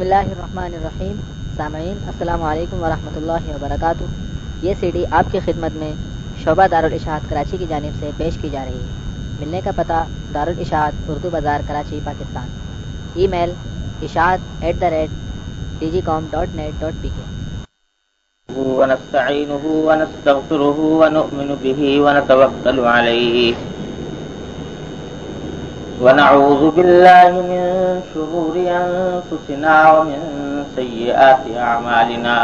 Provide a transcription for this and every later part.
بسم اللہ الرحمن الرحیم. سامعین السلام علیکم ورحمۃ اللہ وبرکاتہ. یہ سی ڈی آپ کی خدمت میں شعبہ دارالاشاعت کراچی کی جانب سے پیش کی جا رہی ہے. ملنے کا پتہ دارالاشاعت اردو بازار کراچی پاکستان. ای میل اشاعت@dgcom.net.pk. ونستعينه ونستغفره ونؤمن به ونتوكل عليه ونعوذ بالله من شرور أنفسنا ومن سيئات أعمالنا.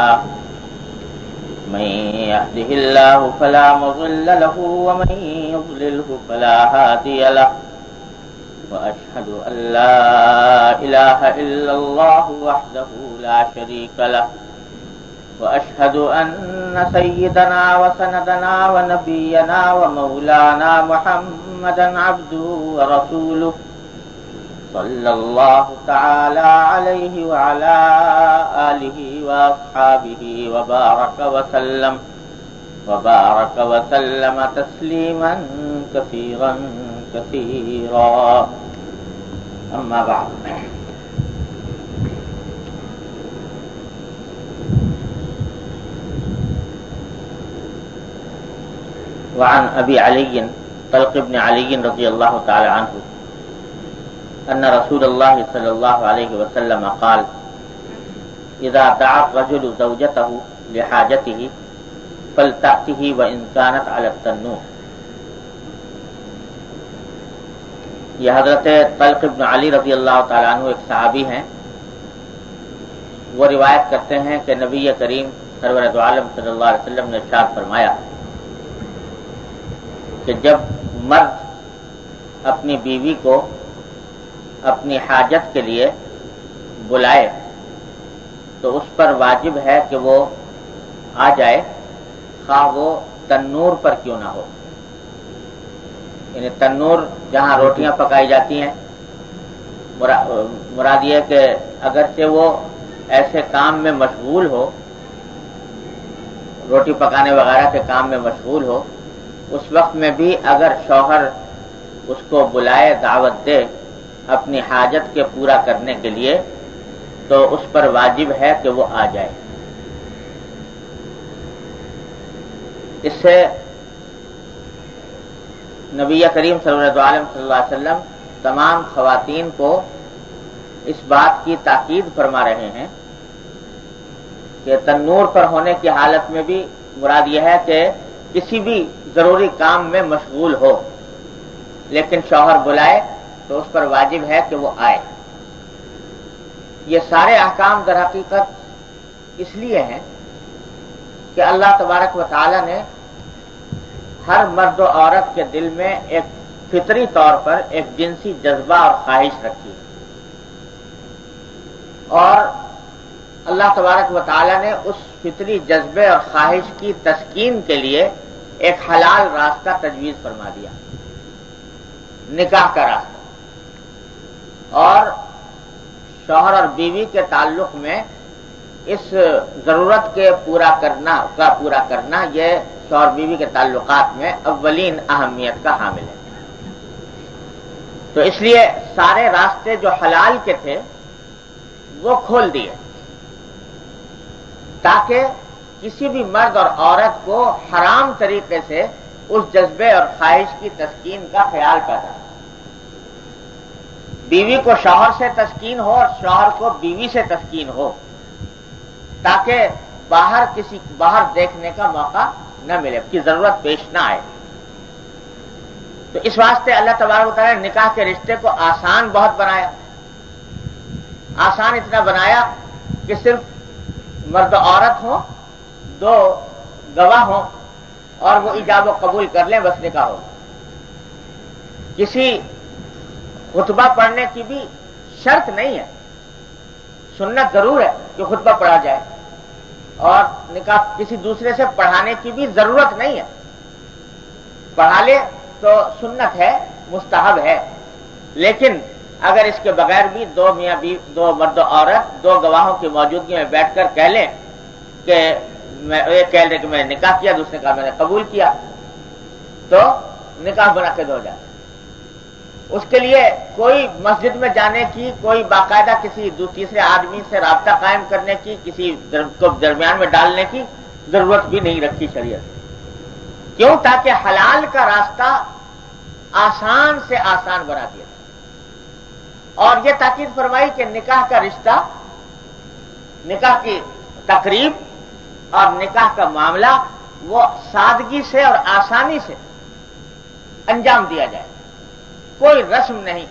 من يهده الله فلا مضل له ومن يضلله فلا هادي له. وأشهد أن لا إله إلا الله وحده لا شريك له. وأشهد أن سيدنا وسندنا ونبينا ومولانا محمدا عبده ورسوله صلى الله تعالى عليه وعلى آله وأصحابه وبارك وسلم تسليما كثيرا كثيرا. أما بعد. وعن ابی علی طلق بن علی رضی اللہ تعالی عنہ ان رسول اللہ صلی اللہ علیہ وسلم قال اذا دعا الرجل زوجته لحاجته فلتأته وان كانت على التنور. یہ حضرت طلق بن علی رضی اللہ تعالی عنہ ایک صحابی ہیں. وہ روایت کرتے ہیں کہ نبی کریم سرور دو عالم صلی اللہ علیہ وسلم نے ارشاد فرمایا کہ جب مرد اپنی بیوی کو اپنی حاجت کے لیے بلائے تو اس پر واجب ہے کہ وہ آ جائے، خواہ وہ تنور پر کیوں نہ ہو. یعنی تنور جہاں روٹیاں پکائی جاتی ہیں، مراد یہ کہ اگرچہ وہ ایسے کام میں مشغول ہو، روٹی پکانے وغیرہ کے کام میں مشغول ہو، اس وقت میں بھی اگر شوہر اس کو بلائے، دعوت دے اپنی حاجت کے پورا کرنے کے لیے، تو اس پر واجب ہے کہ وہ آ جائے. اس سے نبی کریم صلی اللہ علیہ وسلم تمام خواتین کو اس بات کی تاکید فرما رہے ہیں کہ تنور پر ہونے کی حالت میں بھی مراد یہ ہے کہ کسی بھی ضروری کام میں مشغول ہو لیکن شوہر بلائے تو اس پر واجب ہے کہ وہ آئے. یہ سارے احکام در حقیقت اس لیے ہیں کہ اللہ تبارک و تعالی نے ہر مرد و عورت کے دل میں ایک فطری طور پر ایک جنسی جذبہ اور خواہش رکھی ہے، اور اللہ تبارک و تعالی نے اس فطری جذبے اور خواہش کی تسکین کے لیے ایک حلال راستہ تجویز فرما دیا، نکاح کا راستہ. اور شوہر اور بیوی کے تعلق میں اس ضرورت کے پورا کرنا یہ شوہر بیوی کے تعلقات میں اولین اہمیت کا حامل ہے. تو اس لیے سارے راستے جو حلال کے تھے وہ کھول دیے تاکہ کسی بھی مرد اور عورت کو حرام طریقے سے اس جذبے اور خواہش کی تسکین کا خیال پیدا ہو. بیوی کو شوہر سے تسکین ہو اور شوہر کو بیوی سے تسکین ہو، تاکہ باہر دیکھنے کا موقع نہ ملے، کی ضرورت پیش نہ آئے. تو اس واسطے اللہ تبارک و تعالیٰ نے نکاح کے رشتے کو آسان بہت بنایا. آسان اتنا بنایا کہ صرف مرد و عورت ہوں، دو گواہ ہوں اور وہ ایجاب و قبول کر لیں، بس نکاح ہو. کسی خطبہ پڑھنے کی بھی شرط نہیں ہے، سنت ضرور ہے کہ خطبہ پڑھا جائے، اور نکاح کسی دوسرے سے پڑھانے کی بھی ضرورت نہیں ہے. پڑھا لے تو سنت ہے، مستحب ہے. لیکن اگر اس کے بغیر بھی دو مرد و عورت دو گواہوں کی موجودگی میں بیٹھ کر کہہ لیں کہ کہہ لیں کہ میں نے نکاح کیا، دوسرے کا میں نے قبول کیا، تو نکاح منعقد ہو جائے. اس کے لیے کوئی مسجد میں جانے کی، کوئی باقاعدہ کسی تیسرے آدمی سے رابطہ قائم کرنے کی، کسی کو درمیان میں ڈالنے کی ضرورت بھی نہیں رکھی شریعت۔ کیوں؟ تاکہ حلال کا راستہ آسان سے آسان بنا دیا جائے۔ اور یہ تاکید فرمائی کہ نکاح کا رشتہ، نکاح کی تقریب اور نکاح کا معاملہ وہ سادگی سے اور آسانی سے انجام دیا جائے، کوئی رسم نہیں،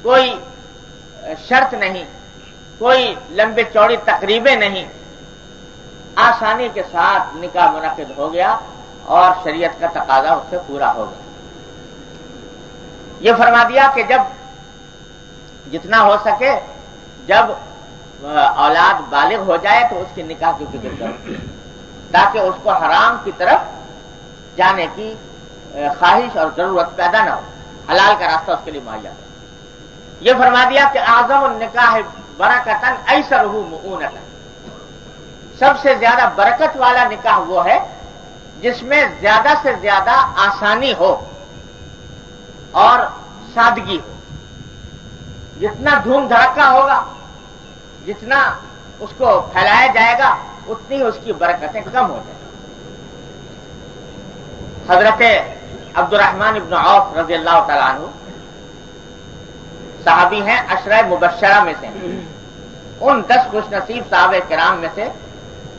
کوئی شرط نہیں، کوئی لمبے چوڑی تقریبیں نہیں، آسانی کے ساتھ نکاح منعقد ہو گیا اور شریعت کا تقاضا اس سے پورا ہو گیا۔ یہ فرما دیا کہ جب جتنا ہو سکے جب اولاد بالغ ہو جائے تو اس کی نکاح کی فکر کرو، تاکہ اس کو حرام کی طرف جانے کی خواہش اور ضرورت پیدا نہ ہو، حلال کا راستہ اس کے لیے مہیا ہو۔ یہ فرما دیا کہ اعظم النکاح برکتاً ایسرہ مؤونۃ، سب سے زیادہ برکت والا نکاح وہ ہے جس میں زیادہ سے زیادہ آسانی ہو اور سادگی ہو۔ جتنا دھوم دھڑکا ہوگا، جتنا اس کو پھیلایا جائے گا، اتنی اس کی برکتیں کم ہو جائیں گی۔ حضرت عبد الرحمن ابن عوف رضی اللہ تعالیٰ عنہ صحابی ہیں، عشرہ مبشرہ میں سے، ان 10 خوش نصیب صحابہ کرام میں سے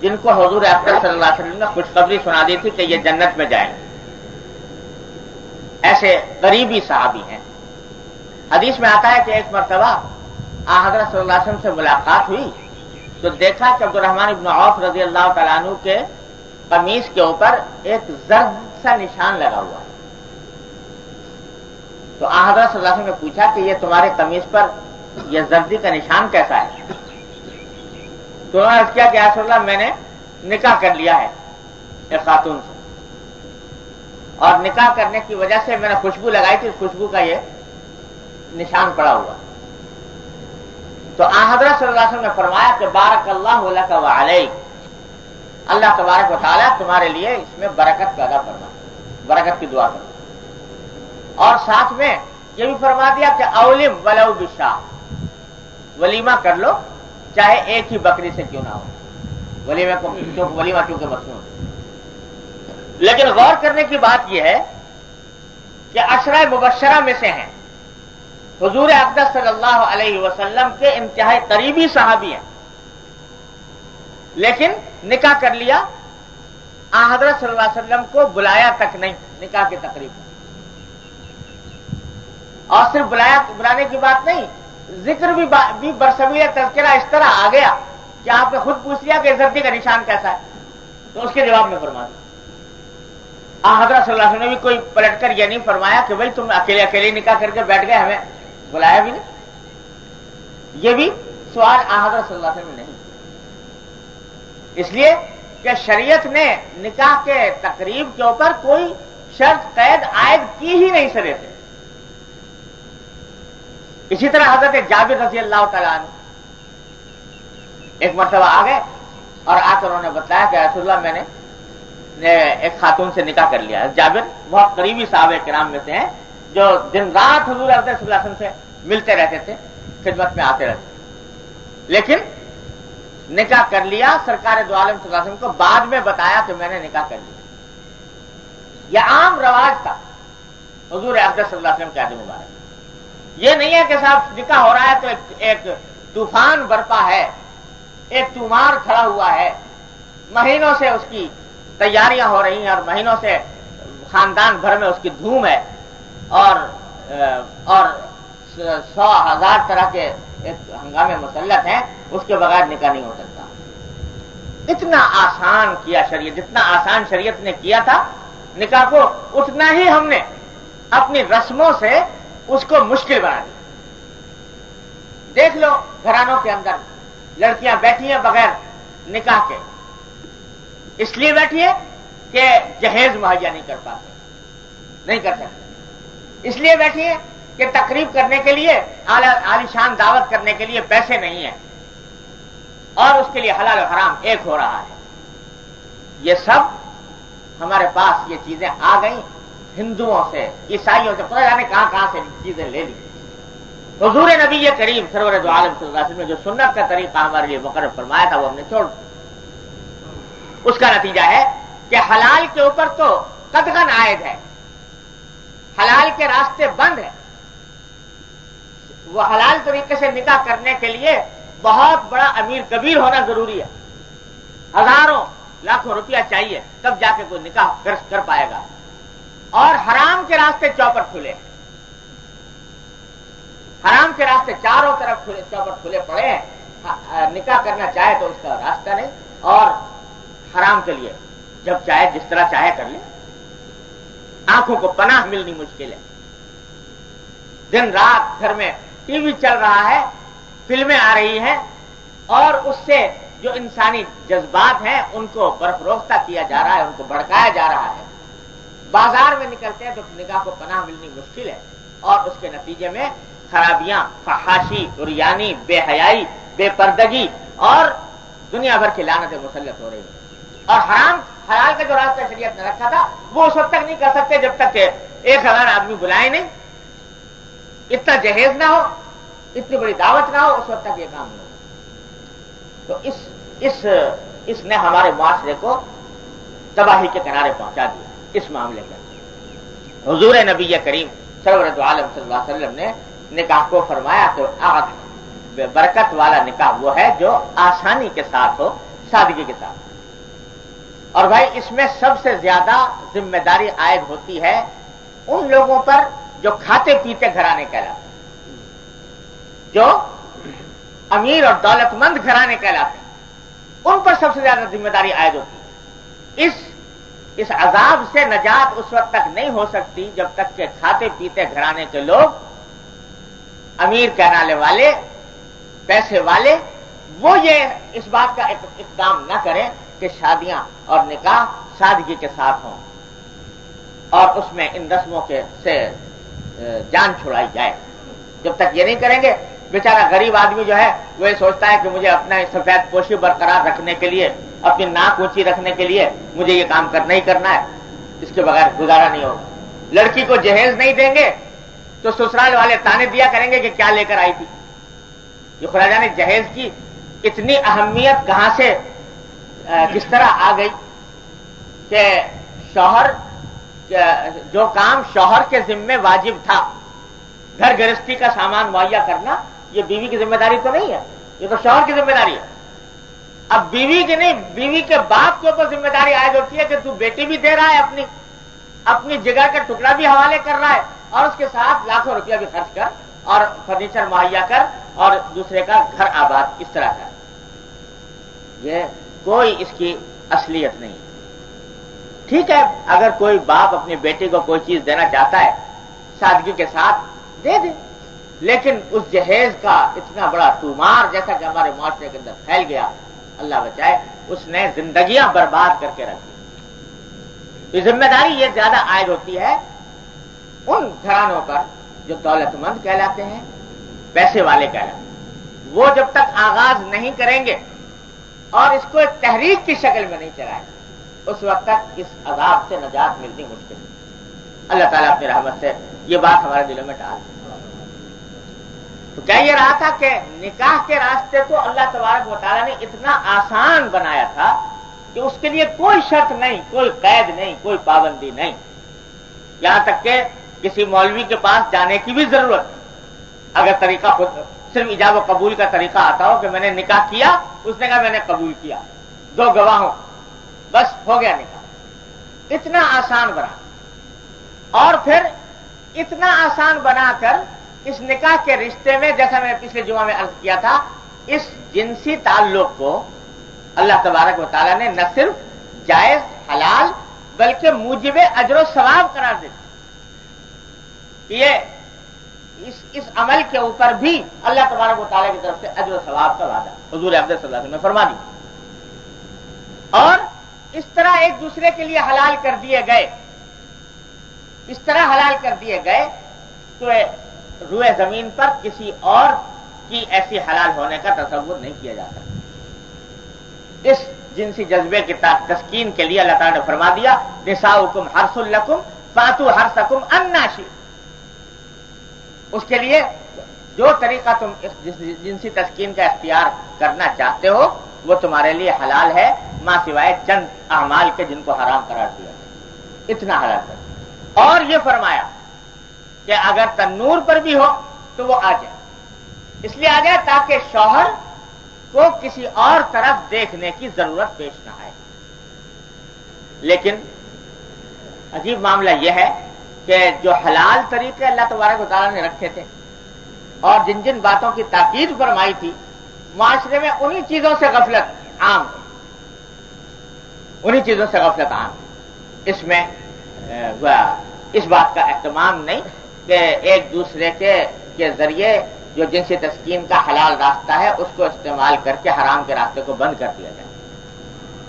جن کو حضور اکرم صلی اللہ علیہ وسلم نے خوشخبری سنا دی تھی کہ یہ جنت میں جائیں گے، ایسے قریبی صحابی ہیں۔ حدیث میں آتا ہے کہ ایک مرتبہ حضرت صلی اللہ علیہ وسلم سے ملاقات ہوئی تو دیکھا کہ عبد الرحمن ابن عوف رضی اللہ تعالیٰ عنہ کے قمیص کے اوپر ایک زرد سا نشان لگا ہوا ہے۔ تو حضرت صلی اللہ علیہ وسلم نے پوچھا کہ یہ تمہارے قمیص پر یہ زردی کا نشان کیسا ہے؟ تو انہوں نے عرض کیا کہ یا رسول اللہ، میں نے نکاح کر لیا ہے ایک خاتون سے، اور نکاح کرنے کی وجہ سے میں نے خوشبو لگائی تھی، اس خوشبو کا یہ نشان پڑا ہوا۔ تو حضرت صلی اللہ علیہ وسلم نے فرمایا کہ بارک اللہ لک و علیک، اللہ تبارک و تعالیٰ تمہارے لیے اس میں برکت پیدا فرما، برکت کی دعا کرو۔ اور ساتھ میں یہ بھی فرما دیا کہ اولم ولو بشاہ، ولیمہ کر لو چاہے ایک ہی بکری سے کیوں نہ ہو، ولیمہ کیونکہ مصنون۔ لیکن غور کرنے کی بات یہ ہے کہ عشرہ مبشرہ میں سے ہیں، حضور اقدس صلی اللہ علیہ وسلم کے انتہائی قریبی صحابی ہیں، لیکن نکاح کر لیا، حضرت صلی اللہ علیہ وسلم کو بلایا تک نہیں نکاح کی تقریب میں۔ اور صرف بلانے کی بات نہیں، ذکر بھی برسبیل تذکرہ اس طرح آ گیا کہ آپ نے خود پوچھ لیا کہ زردی کا نشان کیسا ہے، تو اس کے جواب میں فرما دیا۔ حضرت صلی اللہ علیہ وسلم نے بھی کوئی پلٹ کر یہ نہیں فرمایا کہ بھائی تم اکیلے اکیلے نکاح کر کے بیٹھ گئے، ہمیں بلایا بھی نہیں۔ یہ بھی سوال حضرت صلی اللہ علیہ وسلم نے نہیں، اس لیے کہ شریعت نے نکاح کے تقریب کے اوپر کوئی شرط قید عائد کی ہی نہیں سرے سے۔ اسی طرح حضرت جابر رضی اللہ تعالیٰ عنہ ایک مرتبہ آ گئے اور آ کر انہوں نے بتایا کہ رسول اللہ میں نے ایک خاتون سے نکاح کر لیا ہے۔ جابر بہت قریبی صحابہ کرام میں سے ہیں جو دن رات حضور صلی اللہ علیہ وسلم سے ملتے رہتے تھے، خدمت میں آتے رہتے تھے، لیکن نکاح کر لیا، سرکار دو عالم صلی اللہ علیہ وسلم کو بعد میں بتایا کہ میں نے نکاح کر لیا۔ یہ عام رواج تھا حضور اقدس صلی اللہ علیہ وسلم کے عہد مبارک۔ یہ نہیں ہے کہ صاحب نکاح ہو رہا ہے تو ایک طوفان برپا ہے، ایک طومار کھڑا ہوا ہے، مہینوں سے اس کی تیاریاں ہو رہی ہیں اور مہینوں سے خاندان بھر میں اس کی دھوم ہے، اور 100,000 طرح کے ایک ہنگامے مسلط ہیں، اس کے بغیر نکاح نہیں ہو سکتا۔ اتنا آسان کیا شریعت، جتنا آسان شریعت نے کیا تھا نکاح کو، اتنا ہی ہم نے اپنی رسموں سے اس کو مشکل بنا دیا۔ دیکھ لو گھرانوں کے اندر لڑکیاں بیٹھی ہیں بغیر نکاح کے، اس لیے بیٹھی ہے کہ جہیز مہیا نہیں کر پاتے، نہیں کر سکتے، اس لیے بیٹھی ہے کہ تقریب کرنے کے لیے، عالی شان دعوت کرنے کے لیے پیسے نہیں ہیں، اور اس کے لیے حلال و حرام ایک ہو رہا ہے۔ یہ سب ہمارے پاس یہ چیزیں آ گئیں ہندوؤں سے، عیسائیوں سے، پتہ جانے کہاں کہاں سے چیزیں لے لی. حضور نبی کریم سرور دو عالم صلی اللہ علیہ وسلم نے جو سنت کا طریقہ ہمارے لیے مقرر فرمایا تھا وہ ہم نے چھوڑ دیا. اس کا نتیجہ ہے کہ حلال کے اوپر تو قطعاً عائد ہے، حلال کے راستے بند ہیں. وہ حلال طریقے سے نکاح کرنے کے لیے بہت بڑا امیر کبیر ہونا ضروری ہے، ہزاروں لاکھوں روپیہ چاہیے تب جا کے کوئی نکاح کر پائے گا. اور حرام کے راستے چوپٹ کھلے، حرام کے راستے چاروں طرف چوپٹ کھلے پڑے ہیں. نکاح کرنا چاہے تو اس کا راستہ نہیں، اور حرام کے لیے جب چاہے جس طرح چاہے کر لے. آنکھوں کو پناہ ملنی مشکل ہے. دن رات گھر میں ٹی وی چل رہا ہے، فلمیں آ رہی ہیں، اور اس سے جو انسانی جذبات ہیں ان کو برفروختہ کیا جا رہا ہے، ان کو بھڑکایا جا رہا ہے. بازار میں نکلتے ہیں تو نکاح کو پناہ ملنی مشکل ہے، اور اس کے نتیجے میں خرابیاں، فحاشی، عریانی، بے حیائی، بے پردگی اور دنیا بھر کی لعنتیں مسلط ہو رہی ہیں. اور حلال کا جو راستہ شریعت نے رکھا تھا وہ اس وقت تک نہیں کر سکتے جب تک کہ 1000 آدمی بلائے نہیں، اتنا جہیز نہ ہو، اتنی بڑی دعوت نہ ہو، اس وقت تک یہ کام نہیں ہو. تو اس نے ہمارے معاشرے کو تباہی کے کنارے پہنچا دیا. اس معاملے کا حضور نبی کریم سرورت عالم صلی اللہ علیہ وسلم نے نکاح کو فرمایا تو برکت والا نکاح وہ ہے جو آسانی کے ساتھ ہو، سادگی کے ساتھ. اور بھائی اس میں سب سے زیادہ ذمہ داری عائد ہوتی ہے ان لوگوں پر جو کھاتے پیتے گھرانے کہلاتے ہیں، جو امیر اور دولت مند گھرانے کہلاتے ہیں، ان پر سب سے زیادہ ذمہ داری عائد ہوتی ہے. اس عذاب سے نجات اس وقت تک نہیں ہو سکتی جب تک کہ کھاتے پیتے گھرانے کے لوگ، امیر کہلانے والے، پیسے والے، وہ یہ اس بات کا اقدام نہ کریں کہ شادیاں اور نکاح سادگی کے ساتھ ہوں اور اس میں ان رسموں سے جان چھڑائی جائے. جب تک یہ نہیں کریں گے، بیچارہ غریب آدمی جو ہے وہ یہ سوچتا ہے کہ مجھے اپنا سفید پوشی برقرار رکھنے کے لیے، اپنی ناک اونچی رکھنے کے لیے مجھے یہ کام کرنا ہی کرنا ہے، اس کے بغیر گزارا نہیں ہوگا. لڑکی کو جہیز نہیں دیں گے تو سسرال والے تانے دیا کریں گے کہ کیا لے کر آئی تھی. یہ خدا جانے جہیز کی اتنی اہمیت کہاں سے کس طرح آ گئی کہ شوہر جو کام شوہر کے ذمے واجب تھا، گھر گرہستی کا سامان مہیا کرنا، یہ بیوی کی ذمہ داری تو نہیں ہے، یہ تو شوہر کی ذمہ داری ہے. اب بیوی کی نہیں، بیوی کے باپ کے اوپر ذمہ داری عائد ہوتی ہے کہ تو بیٹی بھی دے رہا ہے، اپنی جگہ کا ٹکڑا بھی حوالے کر رہا ہے، اور اس کے ساتھ لاکھوں روپیہ بھی خرچ کر اور فرنیچر مہیا کر اور دوسرے کا گھر آباد اس طرح کر. یہ کوئی اس کی اصلیت نہیں. ٹھیک ہے، اگر کوئی باپ اپنی بیٹی کو کوئی چیز دینا چاہتا ہے سادگی کے ساتھ دے دے، لیکن اس جہیز کا اتنا بڑا تومار جیسا کہ ہمارے معاشرے کے اندر پھیل گیا، اللہ بچائے، اس نے زندگیاں برباد کر کے رکھ دی. یہ ذمہ داری یہ زیادہ عائد ہوتی ہے ان گھرانوں پر جو دولت مند کہلاتے ہیں، پیسے والے کہلاتے ہیں. وہ جب تک آغاز نہیں کریں گے اور اس کو ایک تحریک کی شکل میں نہیں چلائیں، اس وقت تک اس عذاب سے نجات ملنی مشکل ہے. اللہ تعالیٰ اپنی رحمت سے یہ بات ہمارے دلوں میں ڈال. تو کیا یہ رہا تھا کہ نکاح کے راستے کو اللہ تبارک و تعالیٰ نے اتنا آسان بنایا تھا کہ اس کے لیے کوئی شرط نہیں، کوئی قید نہیں، کوئی پابندی نہیں. یہاں تک کہ کسی مولوی کے پاس جانے کی بھی ضرورت نہیں. اگر طریقہ خود صرف ایجاب و قبول کا طریقہ آتا ہو کہ میں نے نکاح کیا، اس نے کہا میں نے قبول کیا، 2 گواہ ہوں، بس ہو گیا نکاح. اتنا آسان بنا، اور پھر اتنا آسان بنا کر اس نکاح کے رشتے میں، جیسا میں نے پچھلے جمعہ میں عرض کیا تھا، اس جنسی تعلق کو اللہ تبارک و تعالیٰ نے نہ صرف جائز حلال بلکہ موجب اجر و ثواب قرار دے. یہ اس عمل کے اوپر بھی اللہ تبارک و تعالیٰ کی طرف سے اجر و ثواب کا وعدہ حضور اقدس صلی اللہ علیہ وسلم نے فرما دیا. اور اس طرح ایک دوسرے کے لیے حلال کر دیے گئے، اس طرح حلال کر دیے گئے تو روئے زمین پر کسی اور کی ایسی حلال ہونے کا تصور نہیں کیا جاتا. اس جنسی جذبے کی تسکین کے لیے اللہ تعالیٰ نے فرما دیا نساؤکم حرث لکم فاتو حرثکم انا شئتم، اس کے لیے جو طریقہ تم جنسی تسکین کا اختیار کرنا چاہتے ہو وہ تمہارے لیے حلال ہے، ماں سوائے چند اعمال کے جن کو حرام قرار دیا ہے، اتنا حلال کر۔ اور یہ فرمایا کہ اگر تنور پر بھی ہو تو وہ آ جائے، اس لیے آ جائے تاکہ شوہر کو کسی اور طرف دیکھنے کی ضرورت پیش نہ آئے۔ لیکن عجیب معاملہ یہ ہے کہ جو حلال طریقے اللہ تبارک و تعالیٰ نے رکھے تھے اور جن جن باتوں کی تاکید فرمائی تھی، معاشرے میں انہی چیزوں سے غفلت عام ہے، انہی چیزوں سے غفلت عام ہے۔ اس میں اس بات کا اہتمام نہیں کہ ایک دوسرے کے ذریعے جو جنسی تسکین کا حلال راستہ ہے اس کو استعمال کر کے حرام کے راستے کو بند کر دیا جائے،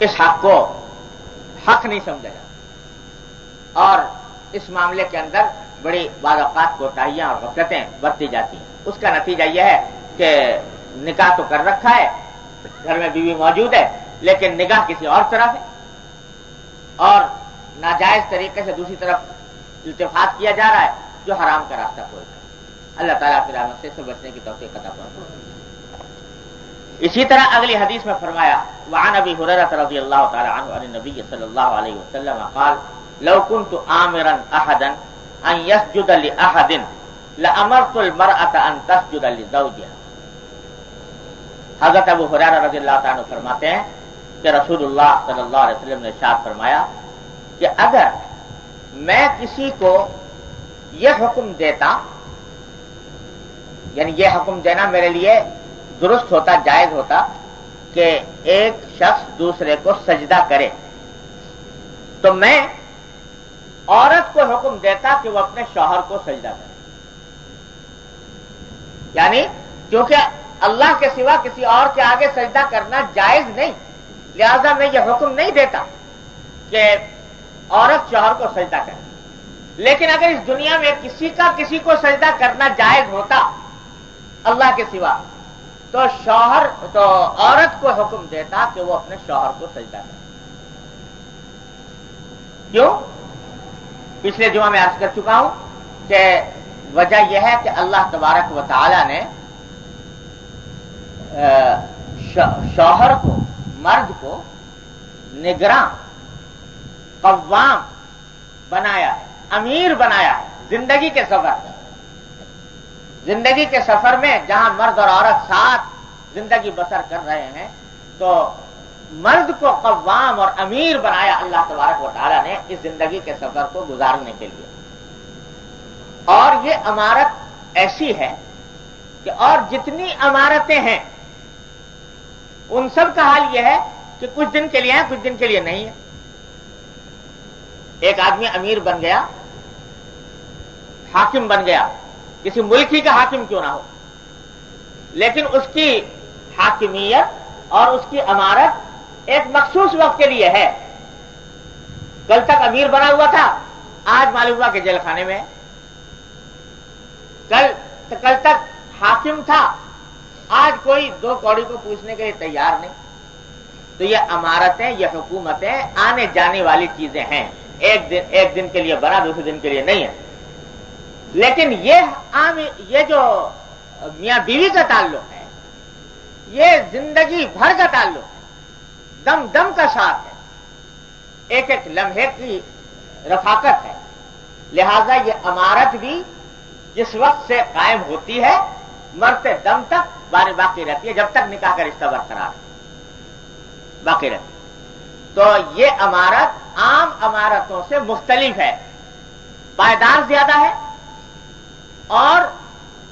اس حق کو حق نہیں سمجھا جاتا، اور اس معاملے کے اندر بڑی بعض اوقات کوتاہیاں اور غفلتیں برتی جاتی ہیں۔ اس کا نتیجہ یہ ہے کہ نکاح تو کر رکھا ہے، گھر میں بیوی موجود ہے، لیکن نگاہ کسی اور طرف ہے اور ناجائز طریقے سے دوسری طرف التفات کیا جا رہا ہے جو حرام کا راستہ کھولتا ہے۔ اللہ تعالیٰ کی رحمت سے بچنے کی توفیق عطا فرمائے۔ اسی طرح اگلی حدیث میں فرمایا وعن ابی ہریرہ رضی اللہ تعالی عنہ عن النبی صلی اللہ علیہ وسلم قال لو كنت آمرا احدا ان يسجد لاحد لامرت المرأة ان تسجد لزوجها۔ حضرت ابو ہریرہ رضی اللہ تعالی عنہ فرماتے ہیں کہ رسول اللہ صلی اللہ علیہ وسلم نے ارشاد فرمایا کہ اگر میں کسی کو یہ حکم دیتا، یعنی یہ حکم دینا میرے لیے درست ہوتا، جائز ہوتا کہ ایک شخص دوسرے کو سجدہ کرے، تو میں عورت کو حکم دیتا کہ وہ اپنے شوہر کو سجدہ کرے، یعنی کیونکہ اللہ کے سوا کسی اور کے آگے سجدہ کرنا جائز نہیں، لہذا میں یہ حکم نہیں دیتا کہ عورت شوہر کو سجدہ کرے۔ لیکن اگر اس دنیا میں کسی کا کسی کو سجدہ کرنا جائز ہوتا اللہ کے سوا، تو عورت کو حکم دیتا کہ وہ اپنے شوہر کو سجدہ کرے۔ کیوں؟ پچھلے جمعہ میں عرض کر چکا ہوں کہ وجہ یہ ہے کہ اللہ تبارک و تعالی نے شوہر کو، مرد کو نگراں، قوام بنایا ہے، امیر بنایا ہے زندگی کے سفر میں۔ زندگی کے سفر میں جہاں مرد اور عورت ساتھ زندگی بسر کر رہے ہیں، تو مرد کو قوام اور امیر بنایا اللہ تبارک و تعالیٰ نے اس زندگی کے سفر کو گزارنے کے لیے۔ اور یہ امارت ایسی ہے کہ اور جتنی امارتیں ہیں ان سب کا حال یہ ہے کہ کچھ دن کے لیے ہیں، کچھ دن کے لیے نہیں ہے۔ ایک آدمی امیر بن گیا، حاکم بن گیا، کسی ملک ہی کا حاکم کیوں نہ ہو، لیکن اس کی حاکمیت اور اس کی امارت ایک مخصوص وقت کے لیے ہے۔ کل تک امیر بنا ہوا تھا، آج معلوم ہوا کہ جیل خانے میں ہے۔ کل تک حاکم تھا، آج کوئی دو کوڑی کو پوچھنے کے لیے تیار نہیں۔ تو یہ امارتیں، یہ حکومتیں آنے جانے والی چیزیں ہیں، ایک دن کے لیے بنا، دوسرے دن کے لیے نہیں ہے۔ لیکن یہ جو میاں بیوی کا تعلق ہے، یہ زندگی بھر کا تعلق ہے، دم دم کا ساتھ ہے، ایک ایک لمحے کی رفاقت ہے۔ لہذا یہ امارت بھی جس وقت سے قائم ہوتی ہے مرتے دم تک باقی رہتی ہے، جب تک نکاح کا رشتہ برقرار ہے باقی رہتی ہے۔ تو یہ امارت عام امارتوں سے مختلف ہے، پائیدار زیادہ ہے، اور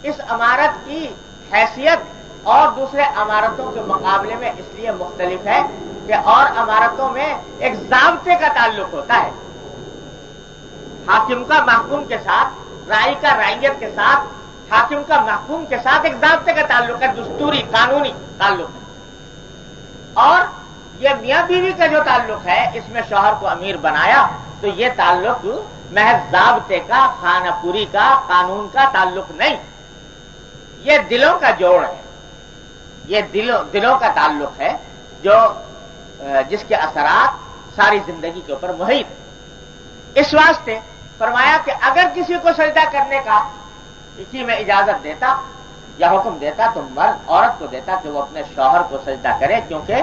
اس امارت کی حیثیت اور دوسرے امارتوں کے مقابلے میں اس لیے مختلف ہے کہ اور امارتوں میں ایک ضابطے کا تعلق ہوتا ہے، حاکم کا محکوم کے ساتھ، رائی کا رعیت کے ساتھ، حاکم کا محکوم کے ساتھ ایک ضابطے کا تعلق ہے، دستوری قانونی تعلق ہے۔ اور یہ میاں بیوی کا جو تعلق ہے، اس میں شوہر کو امیر بنایا، تو یہ تعلق محض ضابطے کا، خانہ پوری کا، قانون کا تعلق نہیں، یہ دلوں کا جوڑ ہے، یہ دلوں کا تعلق ہے جو جس کے اثرات ساری زندگی کے اوپر محیط۔ اس واسطے فرمایا کہ اگر کسی کو سجدہ کرنے کا اسی میں اجازت دیتا یا حکم دیتا تو مرد عورت کو دیتا کہ وہ اپنے شوہر کو سجدہ کرے، کیونکہ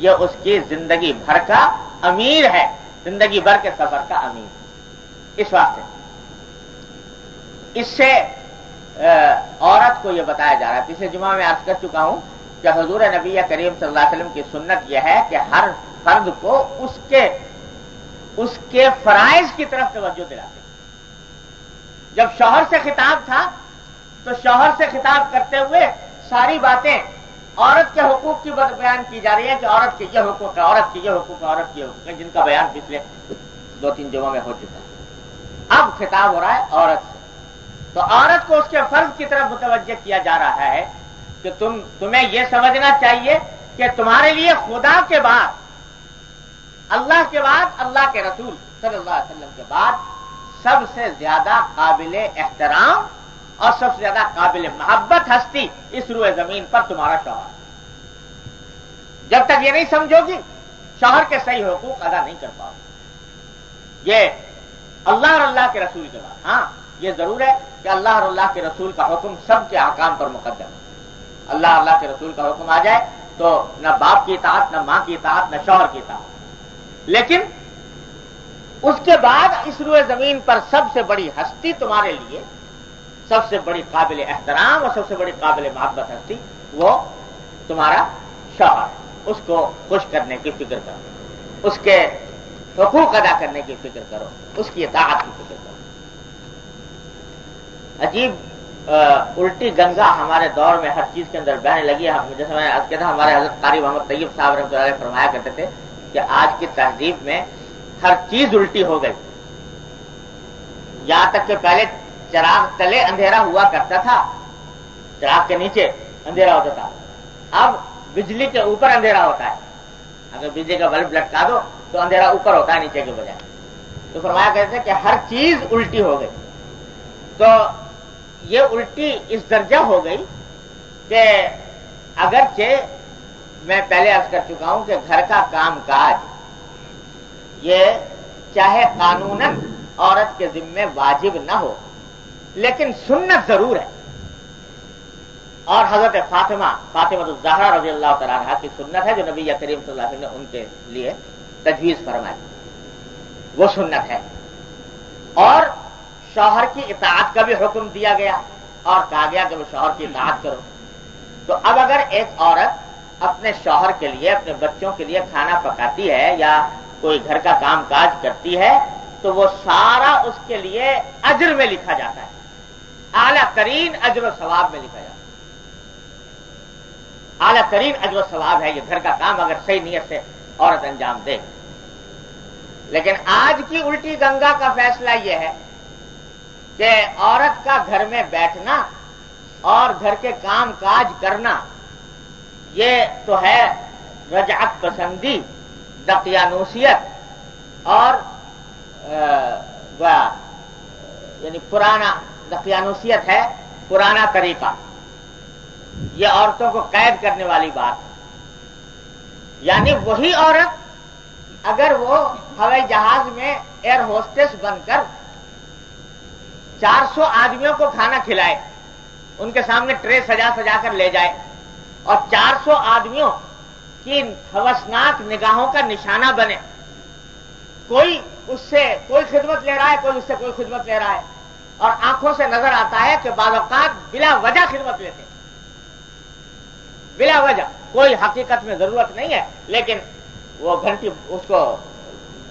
یہ اس کی زندگی بھر کا امیر ہے، زندگی بھر کے سفر کا امیر۔ اس واسطے اس سے عورت کو یہ بتایا جا رہا ہے۔ پچھلے جمعہ میں عرض کر چکا ہوں کہ حضور نبی کریم صلی اللہ علیہ وسلم کی سنت یہ ہے کہ ہر فرد کو اس کے فرائض کی طرف توجہ دلاتے۔ جب شوہر سے خطاب تھا تو شوہر سے خطاب کرتے ہوئے ساری باتیں عورت کے حقوق کی بیان کی جا رہی ہے کہ عورت کے یہ حقوق ہے، عورت کے یہ حقوق ہے، عورت کے یہ حقوق ہے، جن کا بیان پچھلے 2-3 جمعوں میں ہو چکا ہے۔ اب خطاب ہو رہا ہے عورت سے، تو عورت کو اس کے فرض کی طرف متوجہ کیا جا رہا ہے کہ تمہیں یہ سمجھنا چاہیے کہ تمہارے لیے خدا کے بعد، اللہ کے بعد، اللہ کے رسول صلی اللہ علیہ وسلم کے بعد سب سے زیادہ قابل احترام اور سب سے زیادہ قابل محبت ہستی اس روئے زمین پر تمہارا شوہر۔ جب تک یہ نہیں سمجھو گی شوہر کے صحیح حقوق ادا نہیں کر پاؤ۔ یہ اللہ اور اللہ کے رسول کے بعد، ہاں یہ ضرور ہے کہ اللہ اور اللہ کے رسول کا حکم سب کے احکام پر مقدم ہے۔ اللہ اور اللہ کے رسول کا حکم آ جائے تو نہ باپ کی اطاعت، نہ ماں کی اطاعت، نہ شوہر کی اطاعت۔ لیکن اس کے بعد اس روئے زمین پر سب سے بڑی ہستی تمہارے لیے، سب سے بڑی قابل احترام اور سب سے بڑی قابل محبت ہستی وہ تمہارا شوہر۔ اس کو خوش کرنے کی فکر کرو، اس کے حقوق ادا کرنے کی فکر کرو، اس کی اطاعت کی فکر کرو۔ عجیب الٹی گنگا ہمارے دور میں ہر چیز کے اندر بہنے لگی ہے۔ جیسے میں عرض کیا تھا، ہمارے حضرت قاری محمد طیب صاحب رحمۃ اللہ علیہ فرمایا کرتے تھے کہ آج کی تہذیب میں ہر چیز الٹی ہو گئی، یہاں تک کہ پہلے چراغ تلے اندھیرا ہوا کرتا تھا، چراغ کے نیچے اندھیرا ہوتا تھا، اب بجلی کے اوپر اندھیرا ہوتا ہے۔ اگر بجلی کا بلب لٹکا دو تو اندھیرا اوپر ہوتا ہے نیچے کے بجائے۔ تو فرمایا کرتے تھے کہ ہر چیز الٹی ہو گئی۔ تو یہ الٹی اس درجہ ہو گئی کہ اگرچہ میں پہلے عرض کر چکا ہوں کہ گھر کا کام کاج یہ چاہے قانوناً عورت کے ذمے واجب نہ ہو لیکن سنت ضرور ہے، اور حضرت فاطمہ الزہرا رضی اللہ تعالیٰ عنہا کی سنت ہے جو نبی کریم صلی اللہ علیہ وسلم نے ان کے لیے تجویز فرمائی، وہ سنت ہے۔ اور شوہر کی اطاعت کا بھی حکم دیا گیا اور کہا گیا کہ وہ شوہر کی اطاعت کرو۔ تو اب اگر ایک عورت اپنے شوہر کے لیے، اپنے بچوں کے لیے کھانا پکاتی ہے یا کوئی گھر کا کام کاج کرتی ہے تو وہ سارا اس کے لیے اجر میں لکھا جاتا ہے، اعلیٰ ترین اجر و ثواب میں لکھا جاتا ہے۔ اعلیٰ ترین اجر و ثواب ہے یہ گھر کا کام اگر صحیح نیت سے عورت انجام دے۔ لیکن آج کی الٹی گنگا کا فیصلہ یہ ہے کہ عورت کا گھر میں بیٹھنا اور گھر کے کام کاج کرنا یہ تو ہے رجعت پسندی، دقیانوسیت اور یعنی پرانا دقیانوسیت ہے، پرانا طریقہ، یہ عورتوں کو قید کرنے والی بات ہے۔ یعنی وہی عورت اگر وہ ہوائی جہاز میں ایئر ہوسٹس بن کر 400 آدمیوں کو کھانا کھلائے، ان کے سامنے ٹرے سجا سجا کر لے جائے اور 400 آدمیوں کی ہوسناک نگاہوں کا نشانہ بنے، کوئی اس سے کوئی خدمت لے رہا ہے، کوئی اس سے کوئی خدمت لے رہا ہے، اور آنکھوں سے نظر آتا ہے کہ بعض اوقات بلا وجہ خدمت لیتے ہیں، بلا وجہ، کوئی حقیقت میں ضرورت نہیں ہے، لیکن وہ گھنٹی اس کو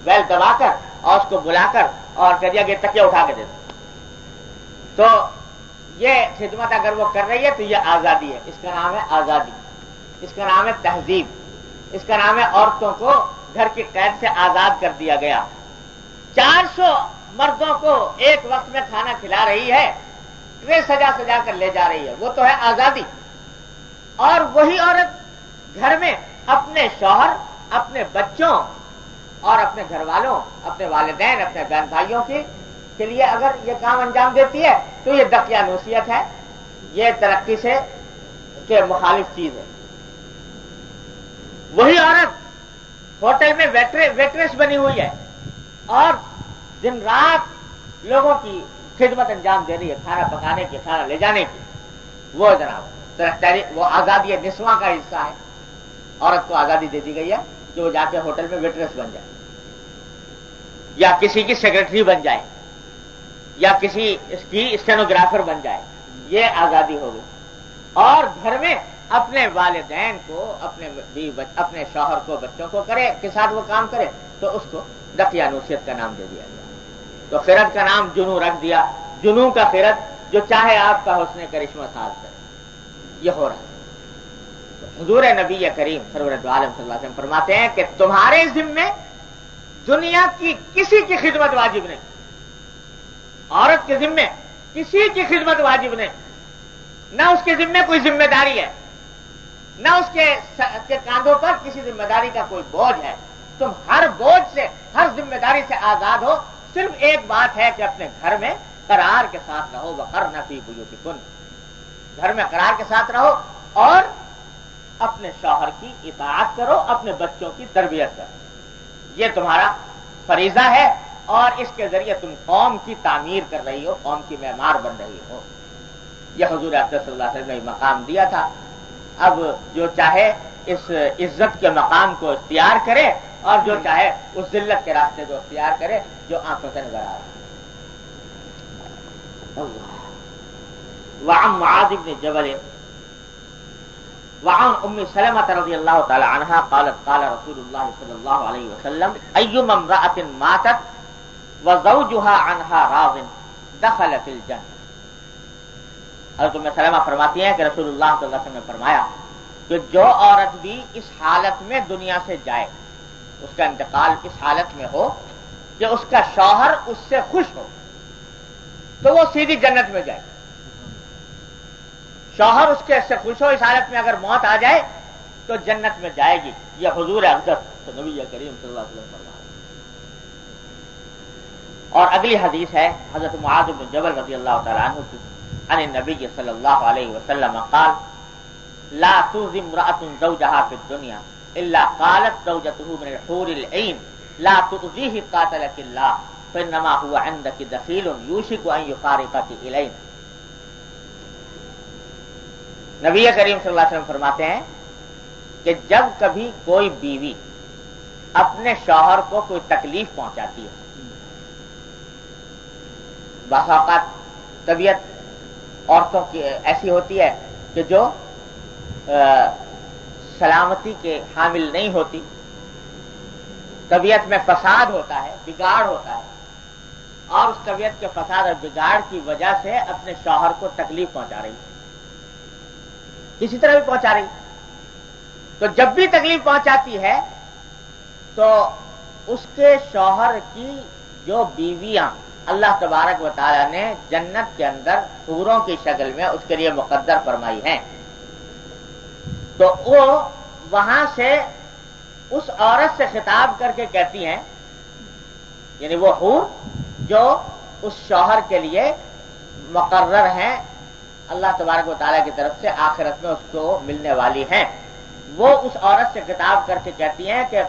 بیل دبا کر اور اس کو بلا کر اور کہہ دیا کہ تکیہ اٹھا کے دے دو۔ تو یہ خدمت اگر وہ کر رہی ہے تو یہ آزادی ہے، اس کا نام ہے آزادی، اس کا نام ہے تہذیب، اس کا نام ہے عورتوں کو گھر کی قید سے آزاد کر دیا گیا۔ 400 مردوں کو ایک وقت میں کھانا کھلا رہی ہے، ٹرے سجا سجا کر لے جا رہی ہے، وہ تو ہے آزادی۔ اور وہی عورت گھر میں اپنے شوہر، اپنے بچوں اور اپنے گھر والوں، اپنے والدین، اپنے بہن بھائیوں کے لیے اگر یہ کام انجام دیتی ہے تو یہ دقیانوسیت ہے، یہ ترقی سے کے مخالف چیز ہے۔ وہی عورت ہوٹل میں ویٹریس بنی ہوئی ہے اور دن رات لوگوں کی خدمت انجام دے رہی ہے، کھانا پکانے کی، کھانا لے جانے کی، وہ جناب وہ آزادی نسواں کا حصہ ہے. عورت کو آزادی دے دی گئی ہے کہ وہ جا کے ہوٹل میں ویٹریس بن جائے، یا کسی کی سیکرٹری بن جائے، یا کسی اس کی اسٹینوگرافر بن جائے. یہ آزادی ہو گئی. اور گھر میں اپنے والدین کو، اپنے شوہر کو، بچوں کو کرے کے ساتھ وہ کام کرے، تو اس کو دقیانوسیت کا نام دے دیا گیا. تو خرد کا نام جنو رکھ دیا. جنو کا خرد، جو چاہے آپ کا حسن کرشمہ ساز کرے. یہ ہو رہا ہے. حضور نبی کریم سرورت عالم صلی اللہ علیہ وسلم فرماتے ہیں کہ تمہارے ذمے دنیا کی کسی کی خدمت واجب نہیں. عورت کے ذمے کسی کی خدمت واجب نہیں، نہ اس کے ذمے کوئی ذمہ داری ہے، نہ اس کے کاندھوں پر کسی ذمہ داری کا کوئی بوجھ ہے. تم ہر بوجھ سے، ہر ذمہ داری سے آزاد ہو. صرف ایک بات ہے کہ اپنے گھر میں قرار کے ساتھ رہو. وقرن فی بیوتکن، گھر میں قرار کے ساتھ رہو اور اپنے شوہر کی اطاعت کرو، اپنے بچوں کی تربیت کرو. یہ تمہارا فریضہ ہے، اور اس کے ذریعے تم قوم کی تعمیر کر رہی ہو، قوم کی معمار بن رہی ہو. یہ حضور اکرم صلی اللہ علیہ وسلم نے مقام دیا تھا. اب جو چاہے اس عزت کے مقام کو اختیار کرے، اور جو چاہے اس ذلت کے راستے کو اختیار کرے جو آنکھوں سے نظر آ رہا ہے. وعن معاذ بن جبل وعن ام سلمة رضی اللہ تعالی عنہا قالت قال رسول اللہ صلی اللہ علیہ وسلم ایما امرأة ماتت وزوجها عنها راض دخل فی الجنہ. حضرت ام سلمہ فرماتی ہیں کہ رسول اللہ صلی اللہ علیہ وسلم نے فرمایا کہ جو عورت بھی اس حالت میں دنیا سے جائے، اس کا انتقال اس حالت میں ہو کہ اس کا شوہر اس سے خوش ہو، تو وہ سیدھی جنت میں جائے. شوہر اس کے سے خوش ہو، اس حالت میں اگر موت آ جائے تو جنت میں جائے گی. یہ حضور اقدس تو نبی کریم صلی اللہ علیہ وسلم فرمایا. اور اگلی حدیث ہے حضرت معاذ بن جبل رضی اللہ تعالی عنہ کی عن النبی صلی اللہ علیہ وسلم قال لا تؤذي امرأة زوجها في الدنيا الا قالت زوجته من الحور العين لا تؤذيه قاتلك الله فانما هو عندك دخيل يوشك ان يفارقك اليه. نبی کریم صلی اللہ علیہ وسلم فرماتے ہیں کہ جب کبھی کوئی بیوی اپنے شوہر کو کوئی تکلیف پہنچاتی ہے، بعض اوقات طبیعت عورتوں کی ایسی ہوتی ہے کہ جو سلامتی کے حامل نہیں ہوتی، طبیعت میں فساد ہوتا ہے، بگاڑ ہوتا ہے، اور اس طبیعت کے فساد اور بگاڑ کی وجہ سے اپنے شوہر کو تکلیف پہنچا رہی ہے، کسی طرح بھی پہنچا رہی. تو جب بھی تکلیف پہنچاتی ہے تو اس کے شوہر کی جو بیویاں اللہ تبارک و تعالی نے جنت کے اندر حوروں کی شکل میں اس کے لیے مقدر فرمائی ہیں، تو وہ وہاں سے اس عورت سے خطاب کر کے کہتی ہیں، یعنی وہ حور جو اس شوہر کے لیے مقرر ہیں اللہ تبارک و تعالیٰ کی طرف سے، آخرت میں اس کو ملنے والی ہیں، وہ اس عورت سے خطاب کر کے کہتی ہیں کہ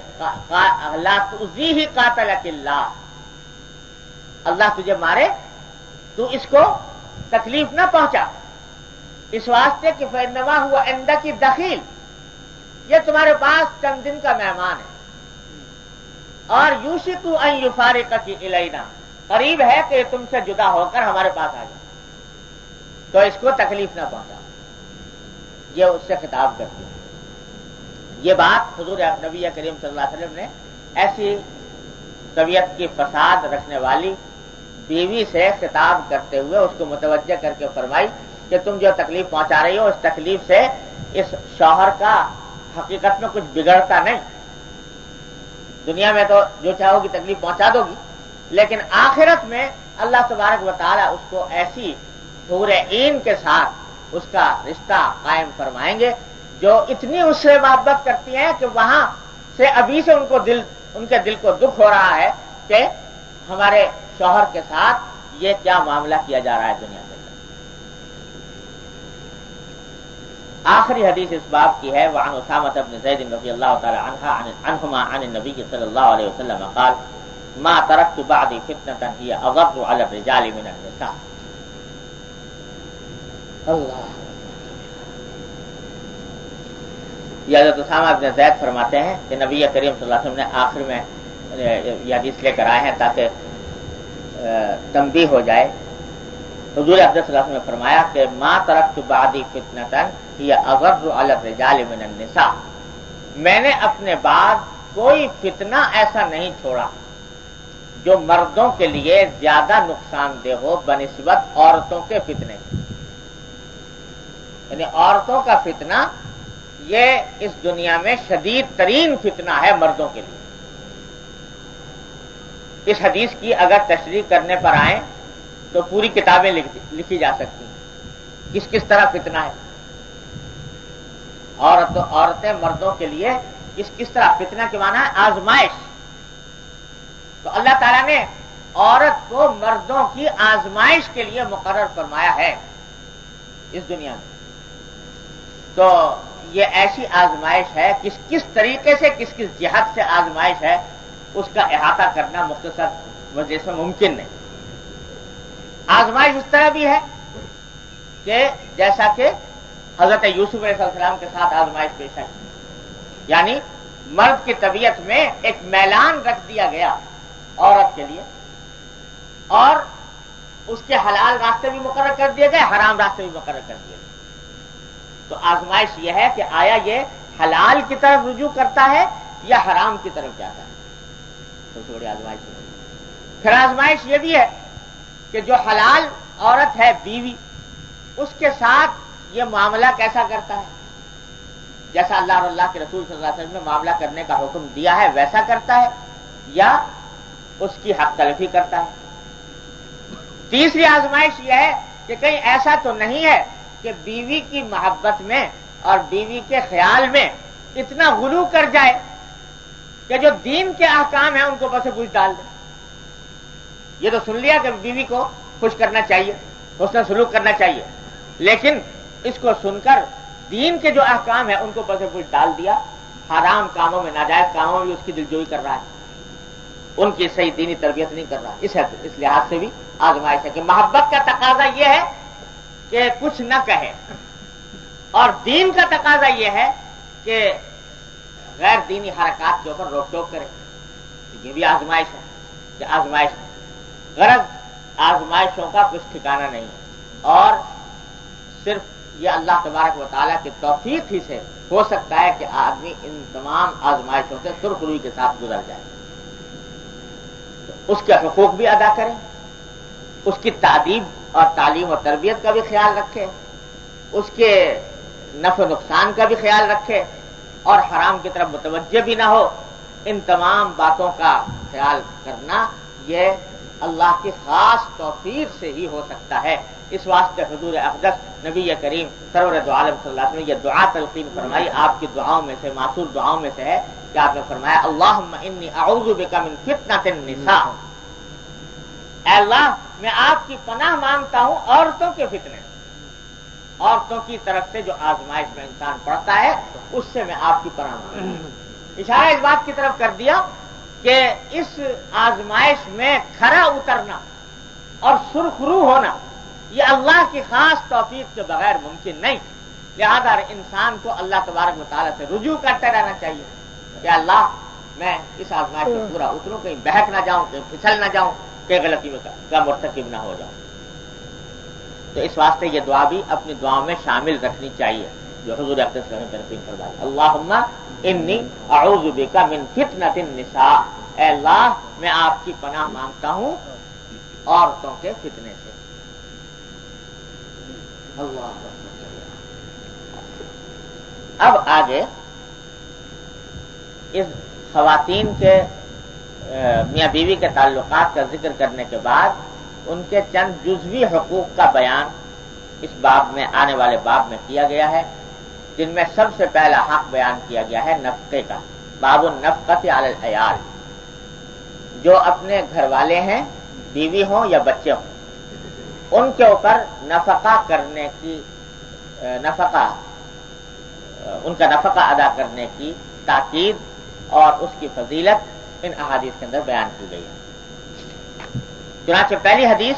لا تؤذیہ قاتلک اللہ، اللہ تجھے مارے، تو اس کو تکلیف نہ پہنچا، اس واسطے کہ فإنما هو عندک دخیل، یہ تمہارے پاس چند دن کا مہمان ہے، اور یوشک ان یفارقک الینا، قریب ہے کہ تم سے جدا ہو کر ہمارے پاس آ جائے، تو اس کو تکلیف نہ پہنچا. یہ اس سے خطاب کرتی ہے. یہ بات حضور نبی کریم صلی اللہ علیہ وسلم نے ایسی طبیعت کی فساد رکھنے والی بیوی سے خطاب کرتے ہوئے اس کو متوجہ کر کے فرمائی کہ تم جو تکلیف پہنچا رہی ہو، اس تکلیف سے اس شوہر کا حقیقت میں کچھ بگڑتا نہیں. دنیا میں تو جو چاہو گی تکلیف پہنچا دو گی، لیکن آخرت میں اللہ تبارک و تعالیٰ اس کو ایسی حور عین کے ساتھ اس کا رشتہ قائم فرمائیں گے جو اتنی اس سے محبت کرتی ہیں کہ وہاں سے ابھی سے ان کے دل کو دکھ ہو رہا ہے کہ ہمارے شوہر کے ساتھ یہ کیا معاملہ کیا جا رہا ہے دنیا میں. آخری حدیث اس باب کی ہے وعن اسامہ بن زید رضی اللہ تعالی عنہما عن النبی صلی اللہ علیہ وسلم قال ما ترکت بعدی فتنة ہی اضر علی الرجال من النساء. اللہ. یہ حضرت اسامہ بن زید فرماتے ہیں کہ نبی کریم صلی اللہ علیہ وسلم نے آخر میں یہ حدیث لے کر آئے ہیں تاکہ تنبیہ ہو جائے. حضور اقدس صلی اللہ علیہ وسلم نے فرمایا کہ ما ترکت بعدی فتنة ہی اضر علی الرجال من النساء. میں نے اپنے بعد کوئی فتنہ ایسا نہیں چھوڑا جو مردوں کے لیے زیادہ نقصان دہ ہو بنسبت عورتوں کے فتنے. یعنی عورتوں کا فتنہ یہ اس دنیا میں شدید ترین فتنہ ہے مردوں کے لیے. اس حدیث کی اگر تشریح کرنے پر آئیں تو پوری کتابیں لکھی جا سکتی ہیں کس کس طرح فتنہ ہے. عورتیں مردوں کے لیے کس طرح فتنہ کے معنی ہے آزمائش. تو اللہ تعالیٰ نے عورت کو مردوں کی آزمائش کے لیے مقرر فرمایا ہے اس دنیا میں. تو یہ ایسی آزمائش ہے کس طریقے سے کس جہت سے آزمائش ہے اس کا احاطہ کرنا مختصر وجہ سے ممکن نہیں. آزمائش اس طرح بھی ہے کہ جیسا کہ حضرت یوسف علیہ السلام کے ساتھ آزمائش پیش آئی. یعنی مرد کی طبیعت میں ایک میلان رکھ دیا گیا عورت کے لیے اور اس کے حلال راستے بھی مقرر کر دیے گئے, حرام راستے بھی مقرر کر دیے گئے. تو آزمائش یہ ہے کہ آیا یہ حلال کی طرف رجوع کرتا ہے یا حرام کی طرف جاتا ہے. سب سے بڑی آزمائش ہے. پھر آزمائش یہ بھی ہے کہ جو حلال عورت ہے بیوی, اس کے ساتھ یہ معاملہ کیسا کرتا ہے. جیسا اللہ اور اللہ کے رسول صلی اللہ علیہ وسلم نے معاملہ کرنے کا حکم دیا ہے ویسا کرتا ہے یا اس کی حق تلفی کرتا ہے. تیسری آزمائش یہ ہے کہ کہیں ایسا تو نہیں ہے کہ بیوی کی محبت میں اور بیوی کے خیال میں اتنا غلو کر جائے کہ جو دین کے احکام ہیں ان کو بس پوچھ ڈال دے. یہ تو سن لیا کہ بیوی کو خوش کرنا چاہیے, حسن سلوک کرنا چاہیے, لیکن اس کو سن کر دین کے جو احکام ہیں ان کو بس پوچھ ڈال دیا. حرام کاموں میں, ناجائز کاموں میں بھی اس کی دلجوئی کر رہا ہے, ان کی صحیح دینی تربیت نہیں کر رہا. اس لحاظ سے بھی آزمائش ہے کہ محبت کا تقاضا یہ ہے کہ کچھ نہ کہے اور دین کا تقاضا یہ ہے کہ غیر دینی حرکات کے اوپر روک ٹوک کرے. یہ بھی آزمائش ہے کہ آزمائش ہے. غرض آزمائشوں کا کچھ ٹھکانہ نہیں ہے اور صرف یہ اللہ تبارک و تعالیٰ کی توفیق ہی سے ہو سکتا ہے کہ آدمی ان تمام آزمائشوں سے سرخ روئی کے ساتھ گزر جائے. اس کے حقوق بھی ادا کریں, اس کی تعلیم اور تعلیم و تربیت کا بھی خیال رکھے, اس کے نفع نقصان کا بھی خیال رکھے اور حرام کی طرف متوجہ بھی نہ ہو. ان تمام باتوں کا خیال کرنا یہ اللہ کی خاص توفیق سے ہی ہو سکتا ہے. اس واسطے حضور اقدس نبی کریم سرور دو عالم صلی اللہ علیہ وسلم نے یہ دعا تلقین فرمائی. آپ کی دعاؤں میں سے, معصور دعاؤں میں سے ہے کہ آپ نے فرمایا اللہم انی اعوذ بک من فتنۃ النساء. اے اللہ میں آپ کی پناہ مانگتا ہوں عورتوں کے فتنے, عورتوں کی طرف سے جو آزمائش میں انسان پڑتا ہے اس سے میں آپ کی پناہ مانگتا ہوں. اشارہ اس بات کی طرف کر دیا کہ اس آزمائش میں کھرا اترنا اور سرخرو ہونا یہ اللہ کی خاص توفیق کے بغیر ممکن نہیں. لہذا انسان کو اللہ تبارک و تعالیٰ سے رجوع کرتے رہنا چاہیے کہ اللہ میں اس آزمائش میں پورا اتروں, کہیں بہک نہ جاؤں, کہیں پھسل نہ جاؤں, کہ غلطی میں کا مرتکب نہ ہو جاؤں. تو اس واسطے یہ دعا بھی اپنی دعاؤں میں شامل رکھنی چاہیے جو حضور اقدس صلی اللہ علیہ وسلم نے تلقین فرمائی. اللہم انی اعوذ بک من فتنۃ النساء. اے اللہ میں آپ کی پناہ مانگتا ہوں عورتوں کے فتنے سے. اللہ. اب آگے اس خواتین کے میاں بیوی کے تعلقات کا ذکر کرنے کے بعد ان کے چند جزوی حقوق کا بیان اس باب میں, آنے والے باب میں کیا گیا ہے, جن میں سب سے پہلا حق بیان کیا گیا ہے نفقے کا. باب النفقۃ علی العیال. جو اپنے گھر والے ہیں, بیوی ہوں یا بچے ہوں, ان کے اوپر نفقہ کرنے کی ان کا نفقہ ادا کرنے کی تاکید اور اس کی فضیلت ان احادیث کے اندر بیان کی گئی ہے. چنانچہ پہلی حدیث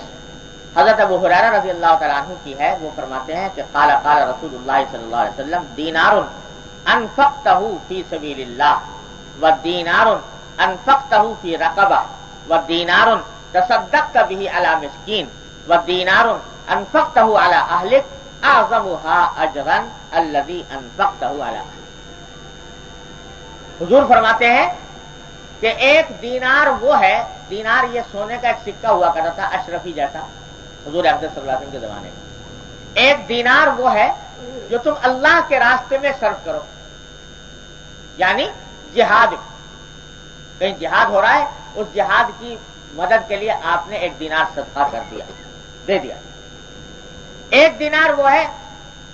حضرت ابو ہریرہ رضی اللہ تعالیٰ عنہ کی ہے، وہ فرماتے ہیں کہ قال قال رسول اللہ صلی اللہ علیہ وسلم دینار انفقتہ فی سبیل اللہ ودینار انفقتہ فی رقبہ ودینار تصدقت به علی مسکین ودینار انفقتہ علی اہلک اعظمها اجرا الذی انفقتہ علی اہلک۔ حضور فرماتے ہیں کہ ایک دینار وہ ہے، دینار یہ سونے کا ایک سکہ ہوا کرتا تھا اشرفی جیسا حضور اقدس صلی اللہ علیہ وسلم کے زمانے میں، ایک دینار وہ ہے جو تم اللہ کے راستے میں صرف کرو، یعنی جہاد، کہیں جہاد ہو رہا ہے، اس جہاد کی مدد کے لیے آپ نے ایک دینار صدقہ کر دیا، دے دیا۔ ایک دینار وہ ہے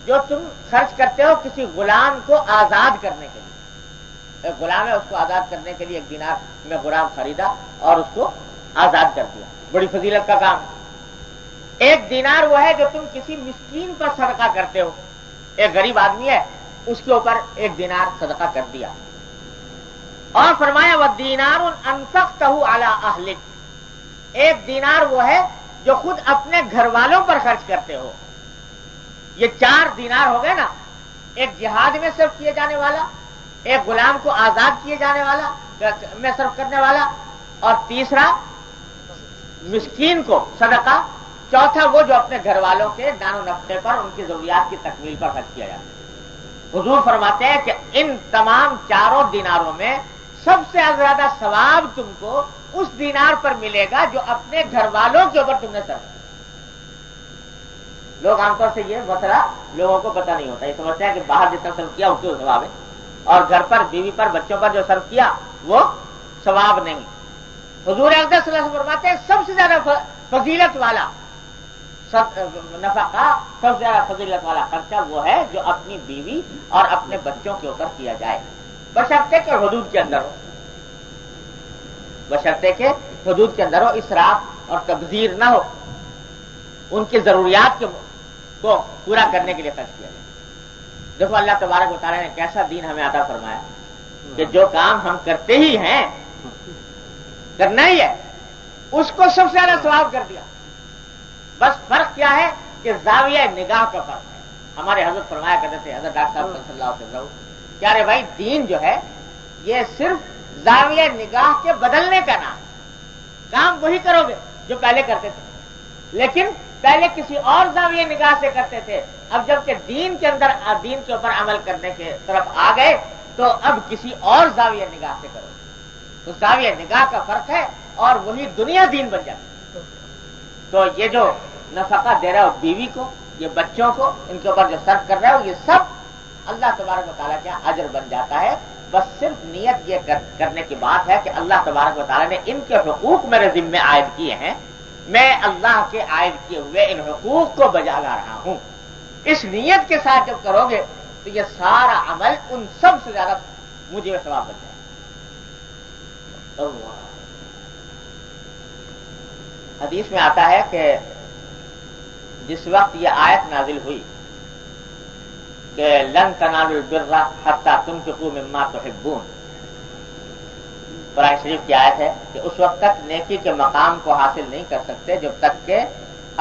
جو تم خرچ کرتے ہو کسی غلام کو آزاد کرنے کے لیے، ایک غلام ہے اس کو آزاد کرنے کے لیے ایک دینار میں غلام خریدا اور اس کو آزاد کر دیا، بڑی فضیلت کا کام۔ ایک دینار وہ ہے جو تم کسی مسکین پر صدقہ کرتے ہو، ایک غریب آدمی ہے اس کے اوپر ایک دینار صدقہ کر دیا۔ اور فرمایا وَدِّینَارٌ أَنفَقْتَهُ عَلَىٰ أَهْلِكَ، ایک دینار وہ ہے جو خود اپنے گھر والوں پر خرچ کرتے ہو۔ یہ 4 دینار ہو گئے نا، ایک جہاد میں صرف کیے جانے والا، ایک غلام کو آزاد کیے جانے والا میں صرف کرنے والا، اور تیسرا مسکین کو صدقہ، چوتھا وہ جو اپنے گھر والوں کے دان و نفقے پر، ان کی ضروریات کی تکمیل پر خرچ کیا جاتا ہے۔ حضور فرماتے ہیں کہ ان تمام 4 دیناروں میں سب سے زیادہ ثواب تم کو اس دینار پر ملے گا جو اپنے گھر والوں کے اوپر تم نے صرف۔ لوگ عام طور سے یہ مسئلہ لوگوں کو پتہ نہیں ہوتا، یہ سمجھتے ہیں کہ باہر جتنا صرف کیا اس کو ثواب ہے، اور گھر پر، بیوی پر، بچوں پر جو صرف کیا وہ ثواب نہیں۔ حضور اقدس صلی اللہ علیہ وسلم فرماتے ہیں سب سے زیادہ فضیلت والا نفقہ، سب سے زیادہ فضیلت والا خرچہ وہ ہے جو اپنی بیوی اور اپنے بچوں کے اوپر کیا جائے، بشرطے کہ حدود کے اندر ہو، بشرطے کہ حدود کے اندر ہو، اسراف اور تبذیر نہ ہو، ان کی ضروریات کو پورا کرنے کے لیے خرچ کیا جائے۔ دیکھو اللہ تبارک و تعالیٰ نے کیسا دین ہمیں عطا فرمایا کہ جو کام ہم کرتے ہی ہیں، کرنا ہی ہے، اس کو سب سے زیادہ ثواب کر دیا۔ بس فرق کیا ہے کہ زاویہ نگاہ کا فرق ہے۔ ہمارے حضرت فرمایا کرتے تھے، حضرت ڈاکٹر صاحب صلی اللہ علیہ وسلم، کیا رے بھائی دین جو ہے یہ صرف زاویہ نگاہ کے بدلنے کا نام، کام وہی کرو گے جو پہلے کرتے تھے، لیکن پہلے کسی اور زاویہ نگاہ سے کرتے تھے، اب جب کہ دین کے اندر، دین کے اوپر عمل کرنے کے طرف آ گئے تو اب کسی اور زاویہ نگاہ سے کرو، تو زاویہ نگاہ کا فرق ہے اور وہی دنیا دین بن جاتی ہے۔ تو یہ جو نفقہ دے رہے ہو بیوی کو، یہ بچوں کو، ان کے اوپر جو صرف کر رہے ہو، یہ سب اللہ تبارک و تعالیٰ کا اجر بن جاتا ہے۔ بس صرف نیت یہ کرنے کی بات ہے کہ اللہ تبارک و تعالیٰ نے ان کے حقوق میرے ذمہ عائد کیے ہیں، میں اللہ کے عائد کیے ہوئے ان حقوق کو بجا لا رہا ہوں۔ اس نیت کے ساتھ جب کرو گے تو یہ سارا عمل ان سب سے زیادہ مجھے ثواب بن جائے۔ حدیث میں آتا ہے کہ جس وقت یہ آیت نازل ہوئی کہ لن تنالوا البر حتی تنفقوا مما تحبون، قرآن شریف کی آیت ہے کہ اس وقت تک نیکی کے مقام کو حاصل نہیں کر سکتے جب تک کہ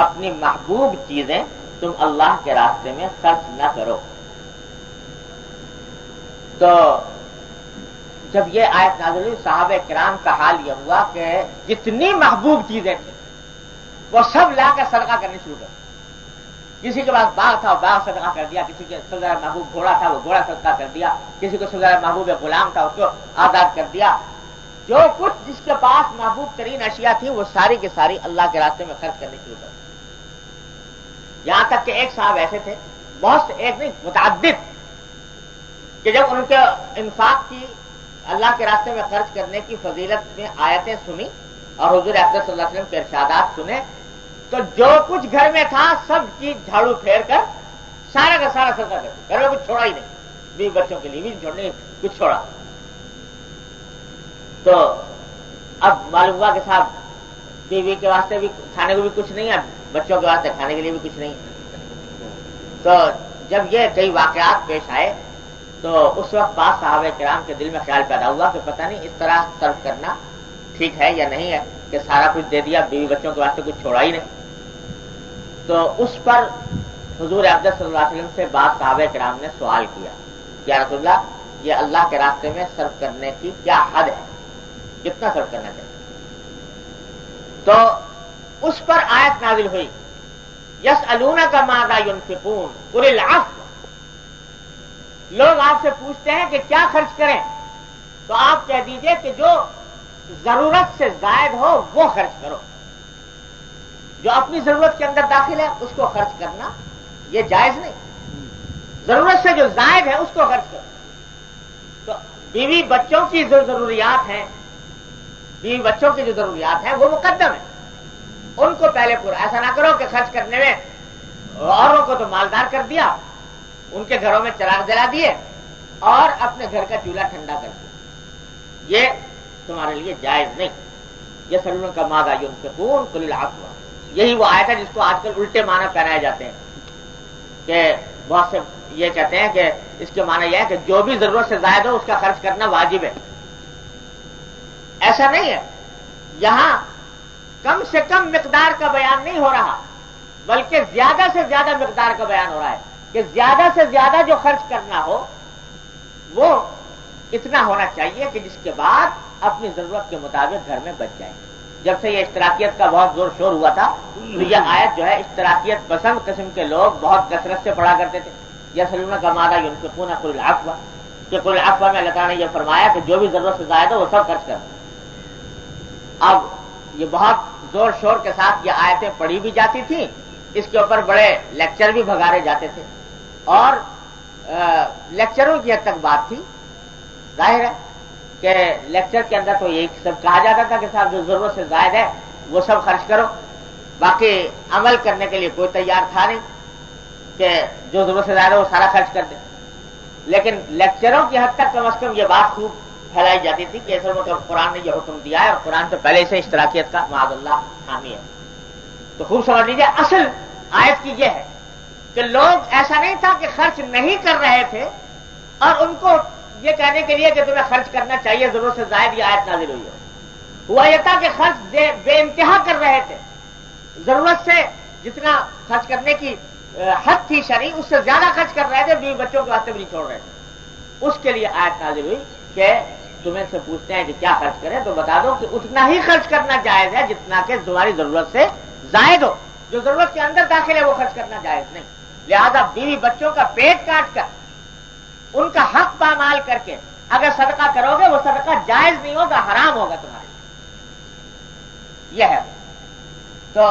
اپنی محبوب چیزیں تم اللہ کے راستے میں خرچ نہ کرو۔ تو جب یہ آیت نازل ہوئی، صحابہ کرام کا حال یہ ہوا کہ جتنی محبوب چیزیں تھیں وہ سب لا کر صدقہ کرنے شروع کر، کسی کے پاس باغ تھا وہ باغ صدقہ کر دیا، کسی کے سب سے زیادہ محبوب گھوڑا تھا وہ گھوڑا صدقہ کر دیا، کسی کو سب سے زیادہ محبوب غلام تھا اس کو آزاد کر دیا۔ جو کچھ جس کے پاس محبوب ترین اشیاء تھی وہ ساری کی ساری اللہ کے راستے میں خرچ کرنے شروع کر دی۔ یہاں تک کہ ایک صاحب ایسے تھے، بہت سے، ایک نہیں متعدد، کہ جب ان کے انفاق کی، اللہ کے راستے میں خرچ کرنے کی فضیلت میں آیتیں سنی اور حضور اقدس صلی اللہ علیہ وسلم کے ارشادات سنے، تو جو کچھ گھر میں تھا سب چیز جھاڑو پھیر کر سارا کا سارا صدقہ کر دیا، گھر میں کچھ چھوڑا ہی نہیں، بیوی بچوں کے لیے بھی چھوڑنے کچھ چھوڑا۔ تو اب معلوم ہوا کہ صاحب بیوی کے واسطے بھی کھانے کو بھی کچھ نہیں ہے، بچوں کے واسطے کھانے کے لیے بھی کچھ نہیں۔ تو جب یہ کئی واقعات پیش آئے تو اس وقت بعض صحابہ کرام کے دل میں خیال پیدا ہوا کہ پتہ نہیں اس طرح صرف کرنا ٹھیک ہے یا نہیں ہے کہ سارا کچھ دے دیا، بیوی بچوں کے واسطے کچھ چھوڑا ہی نہیں. تو اس پر حضور اقدس صلی اللہ علیہ وسلم سے بعض صحابہ کرام نے سوال کیا کہ یا رسول اللہ یہ اللہ کے راستے میں صرف کرنے کی کیا حد ہے، کتنا صرف کرنا چاہیے؟ تو اس پر آیت نازل ہوئی یسألونک ماذا ينفقون قل العفو. لوگ آپ سے پوچھتے ہیں کہ کیا خرچ کریں، تو آپ کہہ دیجئے کہ جو ضرورت سے زائد ہو وہ خرچ کرو. جو اپنی ضرورت کے اندر داخل ہے اس کو خرچ کرنا یہ جائز نہیں. ضرورت سے جو زائد ہے اس کو خرچ کرو. تو بیوی بچوں کی جو ضروریات ہیں، بیوی بچوں کی جو ضروریات ہیں وہ مقدم ہیں، ان کو پہلے پورا. ایسا نہ کرو کہ خرچ کرنے میں اوروں کو تو مالدار کر دیا، ان کے گھروں میں چراغ جلا دیے اور اپنے گھر کا چولہا ٹھنڈا کر دیا. یہ تمہارے لیے جائز نہیں. یہ سلون کا ماذا ينفقون قل العفو. یہی وہ آیت ہے جس کو آج کل الٹے معنی پہنائے جاتے ہیں کہ بہت سے یہ کہتے ہیں کہ اس کے معنی یہ ہے کہ جو بھی ضرورت سے زائد ہو اس کا خرچ کرنا واجب ہے. ایسا نہیں ہے. یہاں کم سے کم مقدار کا بیان نہیں ہو رہا، بلکہ زیادہ سے زیادہ مقدار کا بیان ہو رہا ہے کہ زیادہ سے زیادہ جو خرچ کرنا ہو وہ اتنا ہونا چاہیے کہ جس کے بعد اپنی ضرورت کے مطابق گھر میں بچ جائے. جب سے یہ اشتراکیت کا بہت زور شور ہوا تھا تو یہ آیت جو ہے اشتراکیت پسند قسم کے لوگ بہت کثرت سے پڑھا کرتے تھے. یسألونک ماذا ينفقون قل العفو، کہ قل العفو میں اللہ تعالیٰ نے یہ فرمایا کہ جو بھی ضرورت سے زائد ہو وہ سب خرچ کرو. اب یہ بہت زور شور کے ساتھ یہ آیتیں پڑھی بھی جاتی تھیں، اس کے اوپر بڑے لیکچر بھی بھگارے جاتے تھے، اور لیکچروں کی حد تک بات تھی. ظاہر ہے کہ لیکچر کے اندر تو یہی سب کہا جاتا تھا کہ صاحب جو ضرورت سے زائد ہے وہ سب خرچ کرو، باقی عمل کرنے کے لیے کوئی تیار تھا نہیں کہ جو ضرورت سے زائد ہے وہ سارا خرچ کر دے. لیکن لیکچروں کی حد تک کم از کم یہ بات خوب پھیلائی جاتی تھی کہ اصل میں تو قرآن نے یہ حکم دیا ہے اور قرآن تو پہلے سے اشتراکیت کا معاذ اللہ حامی ہے. تو خوب سمجھ لیجیے اصل آیت کی یہ ہے کہ لوگ ایسا نہیں تھا کہ خرچ نہیں کر رہے تھے اور ان کو یہ کہنے کے لیے کہ تمہیں خرچ کرنا چاہیے ضرورت سے زائد یہ آیت نازل ہوئی ہے. ہوا یہ تھا کہ خرچ بے انتہا کر رہے تھے، ضرورت سے جتنا خرچ کرنے کی حد تھی شرعی اس سے زیادہ خرچ کر رہے تھے، بیوی بچوں کے واسطے بھی نہیں چھوڑ رہے تھے. اس کے لیے آیت نازل ہوئی کہ تمہیں سے پوچھتے ہیں کہ کیا خرچ کریں تو بتا دو کہ اتنا ہی خرچ کرنا جائز ہے جتنا کہ تمہاری ضرورت سے زائد ہو. جو ضرورت کے اندر داخل ہے وہ خرچ کرنا جائز نہیں. لہذا بیوی بچوں کا پیٹ کاٹ کر ان کا حق پامال کر کے اگر صدقہ کرو گے وہ صدقہ جائز نہیں ہوگا، حرام ہوگا تمہارے. یہ ہے. تو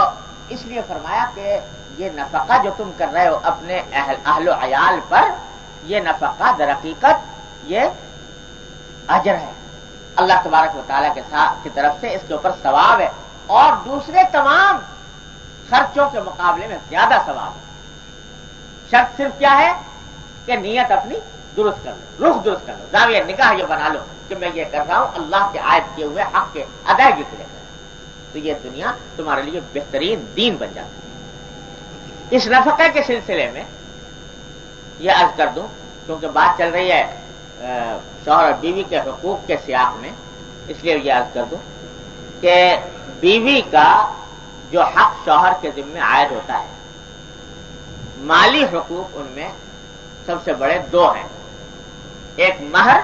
اس لیے فرمایا کہ یہ نفقہ جو تم کر رہے ہو اپنے اہل و عیال پر، یہ نفقہ در حقیقت یہ اجر ہے اللہ تبارک و تعالیٰ کی طرف سے، اس کے اوپر ثواب ہے اور دوسرے تمام خرچوں کے مقابلے میں زیادہ ثواب ہے. شرط صرف کیا ہے کہ نیت اپنی درست کر لو، رخ درست کر لو، زاویہ نگاہ یہ بنا لو کہ میں یہ کر رہا ہوں اللہ کے عائد کیے ہوئے حق کے ادائیگی کے لیے، تو یہ دنیا تمہارے لیے بہترین دین بن جاتی ہے. اس نفقے کے سلسلے میں یہ عرض کر دوں کیونکہ بات چل رہی ہے شوہر اور بیوی کے حقوق کے سیاق میں، اس لیے یہ عرض کر دوں کہ بیوی کا جو حق شوہر کے ذمہ عائد ہوتا ہے، مالی حقوق ان میں سب سے بڑے دو ہیں، ایک مہر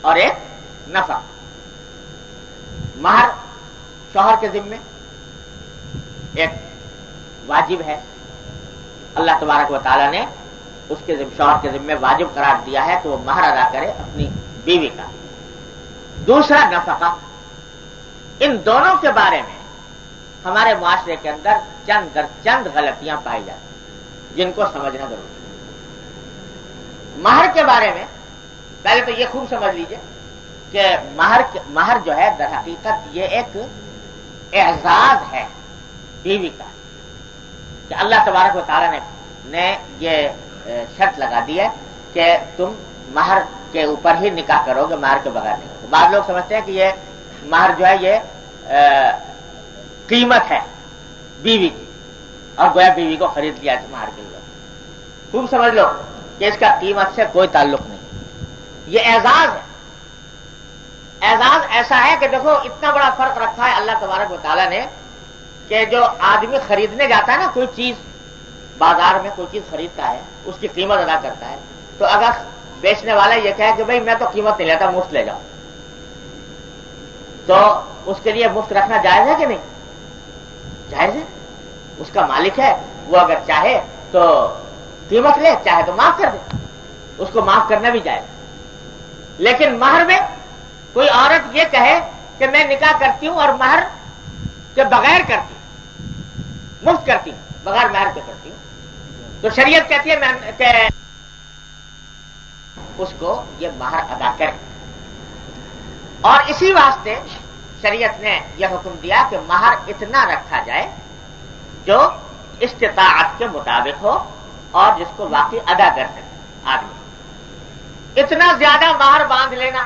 اور ایک نفقہ. مہر شوہر کے ذمہ ایک واجب ہے، اللہ تبارک و تعالیٰ نے اس کے شوہر کے ذمہ واجب قرار دیا ہے کہ وہ مہر ادا کرے اپنی بیوی کا. دوسرا نفقہ. ان دونوں کے بارے میں ہمارے معاشرے کے اندر چند در چند غلطیاں پائی جاتی ہیں جن کو سمجھنا ضروری ہے. مہر کے بارے میں پہلے تو یہ خوب سمجھ لیجئے کہ مہر جو ہے در حقیقت یہ ایک اعزاز ہے بیوی کا کہ اللہ تبارک و تعالیٰ نے یہ شرط لگا دی ہے کہ تم مہر کے اوپر ہی نکاح کرو گے، مہر کے بغیر نہیں ہوگا. بعض لوگ سمجھتے ہیں کہ یہ مہر جو ہے یہ قیمت ہے بیوی کی اور گویا بیوی کو خرید لیا مہر کے اوپر. خوب سمجھ لو کہ اس کا قیمت سے کوئی تعلق نہیں، یہ اعزاز ہے. اعزاز ایسا ہے کہ دیکھو اتنا بڑا فرق رکھا ہے اللہ تبارک و تعالیٰ نے کہ جو آدمی خریدنے جاتا ہے نا کوئی چیز، بازار میں کوئی چیز خریدتا ہے، اس کی قیمت ادا کرتا ہے، تو اگر بیچنے والا یہ کہے کہ بھئی میں تو قیمت نہیں لیتا، مفت لے جاؤ، تو اس کے لیے مفت رکھنا جائز ہے کہ نہیں؟ جائز ہے. اس کا مالک ہے، وہ اگر چاہے تو قیمت لے، چاہے تو معاف کر دے، اس کو معاف کرنا بھی جائز. لیکن مہر میں کوئی عورت یہ کہے کہ میں نکاح کرتی ہوں اور مہر کے بغیر کرتی ہوں، مفت کرتی ہوں، بغیر مہر کے کرتی ہوں، تو شریعت کہتی ہے کہ اس کو یہ مہر ادا کرے. اور اسی واسطے شریعت نے یہ حکم دیا کہ مہر اتنا رکھا جائے جو استطاعت کے مطابق ہو اور جس کو واقعی ادا کر سکے آدمی. اتنا زیادہ مہر باندھ لینا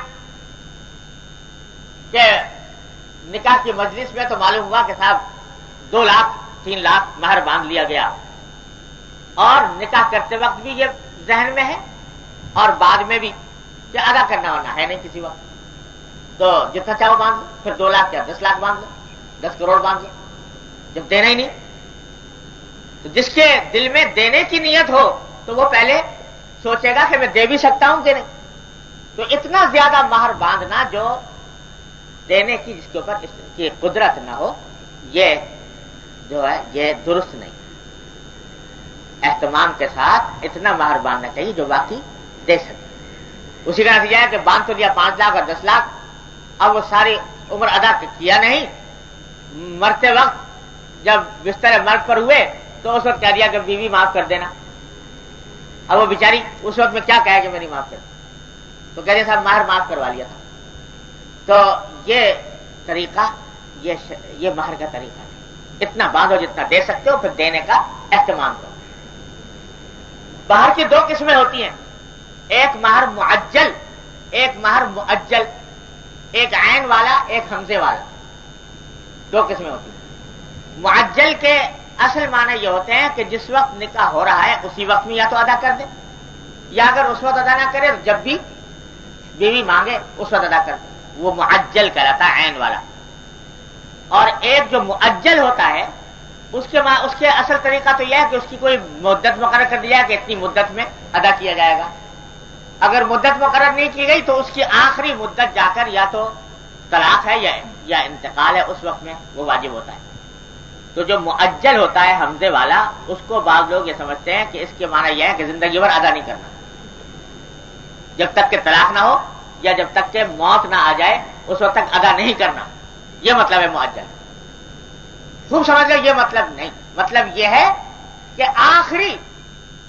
کہ نکاح کی مجلس میں تو معلوم ہوا کہ صاحب 2 لاکھ 3 لاکھ مہر باندھ لیا گیا، اور نکاح کرتے وقت بھی یہ ذہن میں ہے اور بعد میں بھی کہ ادا کرنا ہونا ہے نہیں کسی وقت، تو جتنا چاہو باندھ لو، پھر 2 لاکھ یا 10 لاکھ باندھ لو، 10 کروڑ باندھ لو، جب دینا ہی نہیں. تو جس کے دل میں دینے کی نیت ہو تو وہ پہلے سوچے گا کہ میں دے بھی سکتا ہوں کہ نہیں. تو اتنا زیادہ مہر باندھنا جو دینے کی جس کے اوپر اس کی قدرت نہ ہو، یہ جو ہے یہ درست نہیں. اہتمام کے ساتھ اتنا مہر باندھنا چاہیے جو باقی دے سکے. اسی کا نتیجہ ہے کہ باندھ تو دیا 5 لاکھ اور 10 لاکھ، اب وہ ساری عمر ادا کیا نہیں، مرتے وقت جب بستر مرگ پر ہوئے تو اس وقت کہہ دیا کہ بیوی معاف کر دینا. اب وہ بیچاری اس وقت میں کیا کہے کہ میں نہیں معاف کرتا، تو کہہ دیا صاحب مہر معاف کروا لیا تھا. تو یہ طریقہ یہ مہر کا طریقہ ہے. اتنا باندھو جتنا دے سکتے ہو، پھر دینے کا اہتمام کرو. مہر کی 2 قسمیں ہوتی ہیں، ایک مہر معجل، ایک مہر مؤجل، ایک عین والا ایک حمزے والا. 2 قسمیں ہوتی ہیں. معجل کے اصل معنی یہ ہوتے ہیں کہ جس وقت نکاح ہو رہا ہے اسی وقت میں یا تو ادا کر دے، یا اگر اس وقت ادا نہ کرے تو جب بھی بیوی مانگے اس وقت ادا کر دے، وہ معجل کہلاتا ہے، عین والا. اور ایک جو مؤجل ہوتا ہے اس کے اصل طریقہ تو یہ ہے کہ اس کی کوئی مدت مقرر کر دی جائے کہ اتنی مدت میں ادا کیا جائے گا. اگر مدت مقرر نہیں کی گئی تو اس کی آخری مدت جا کر یا تو طلاق ہے یا انتقال ہے، اس وقت میں وہ واجب ہوتا ہے. تو جو مؤجل ہوتا ہے حمزے والا، اس کو بعض لوگ یہ سمجھتے ہیں کہ اس کے معنی یہ ہے کہ زندگی بھر ادا نہیں کرنا، جب تک کہ طلاق نہ ہو یا جب تک کہ موت نہ آ جائے اس وقت تک ادا نہیں کرنا. یہ مطلب ہے مؤجل. خوب سمجھ لیں، یہ مطلب نہیں. مطلب یہ ہے کہ آخری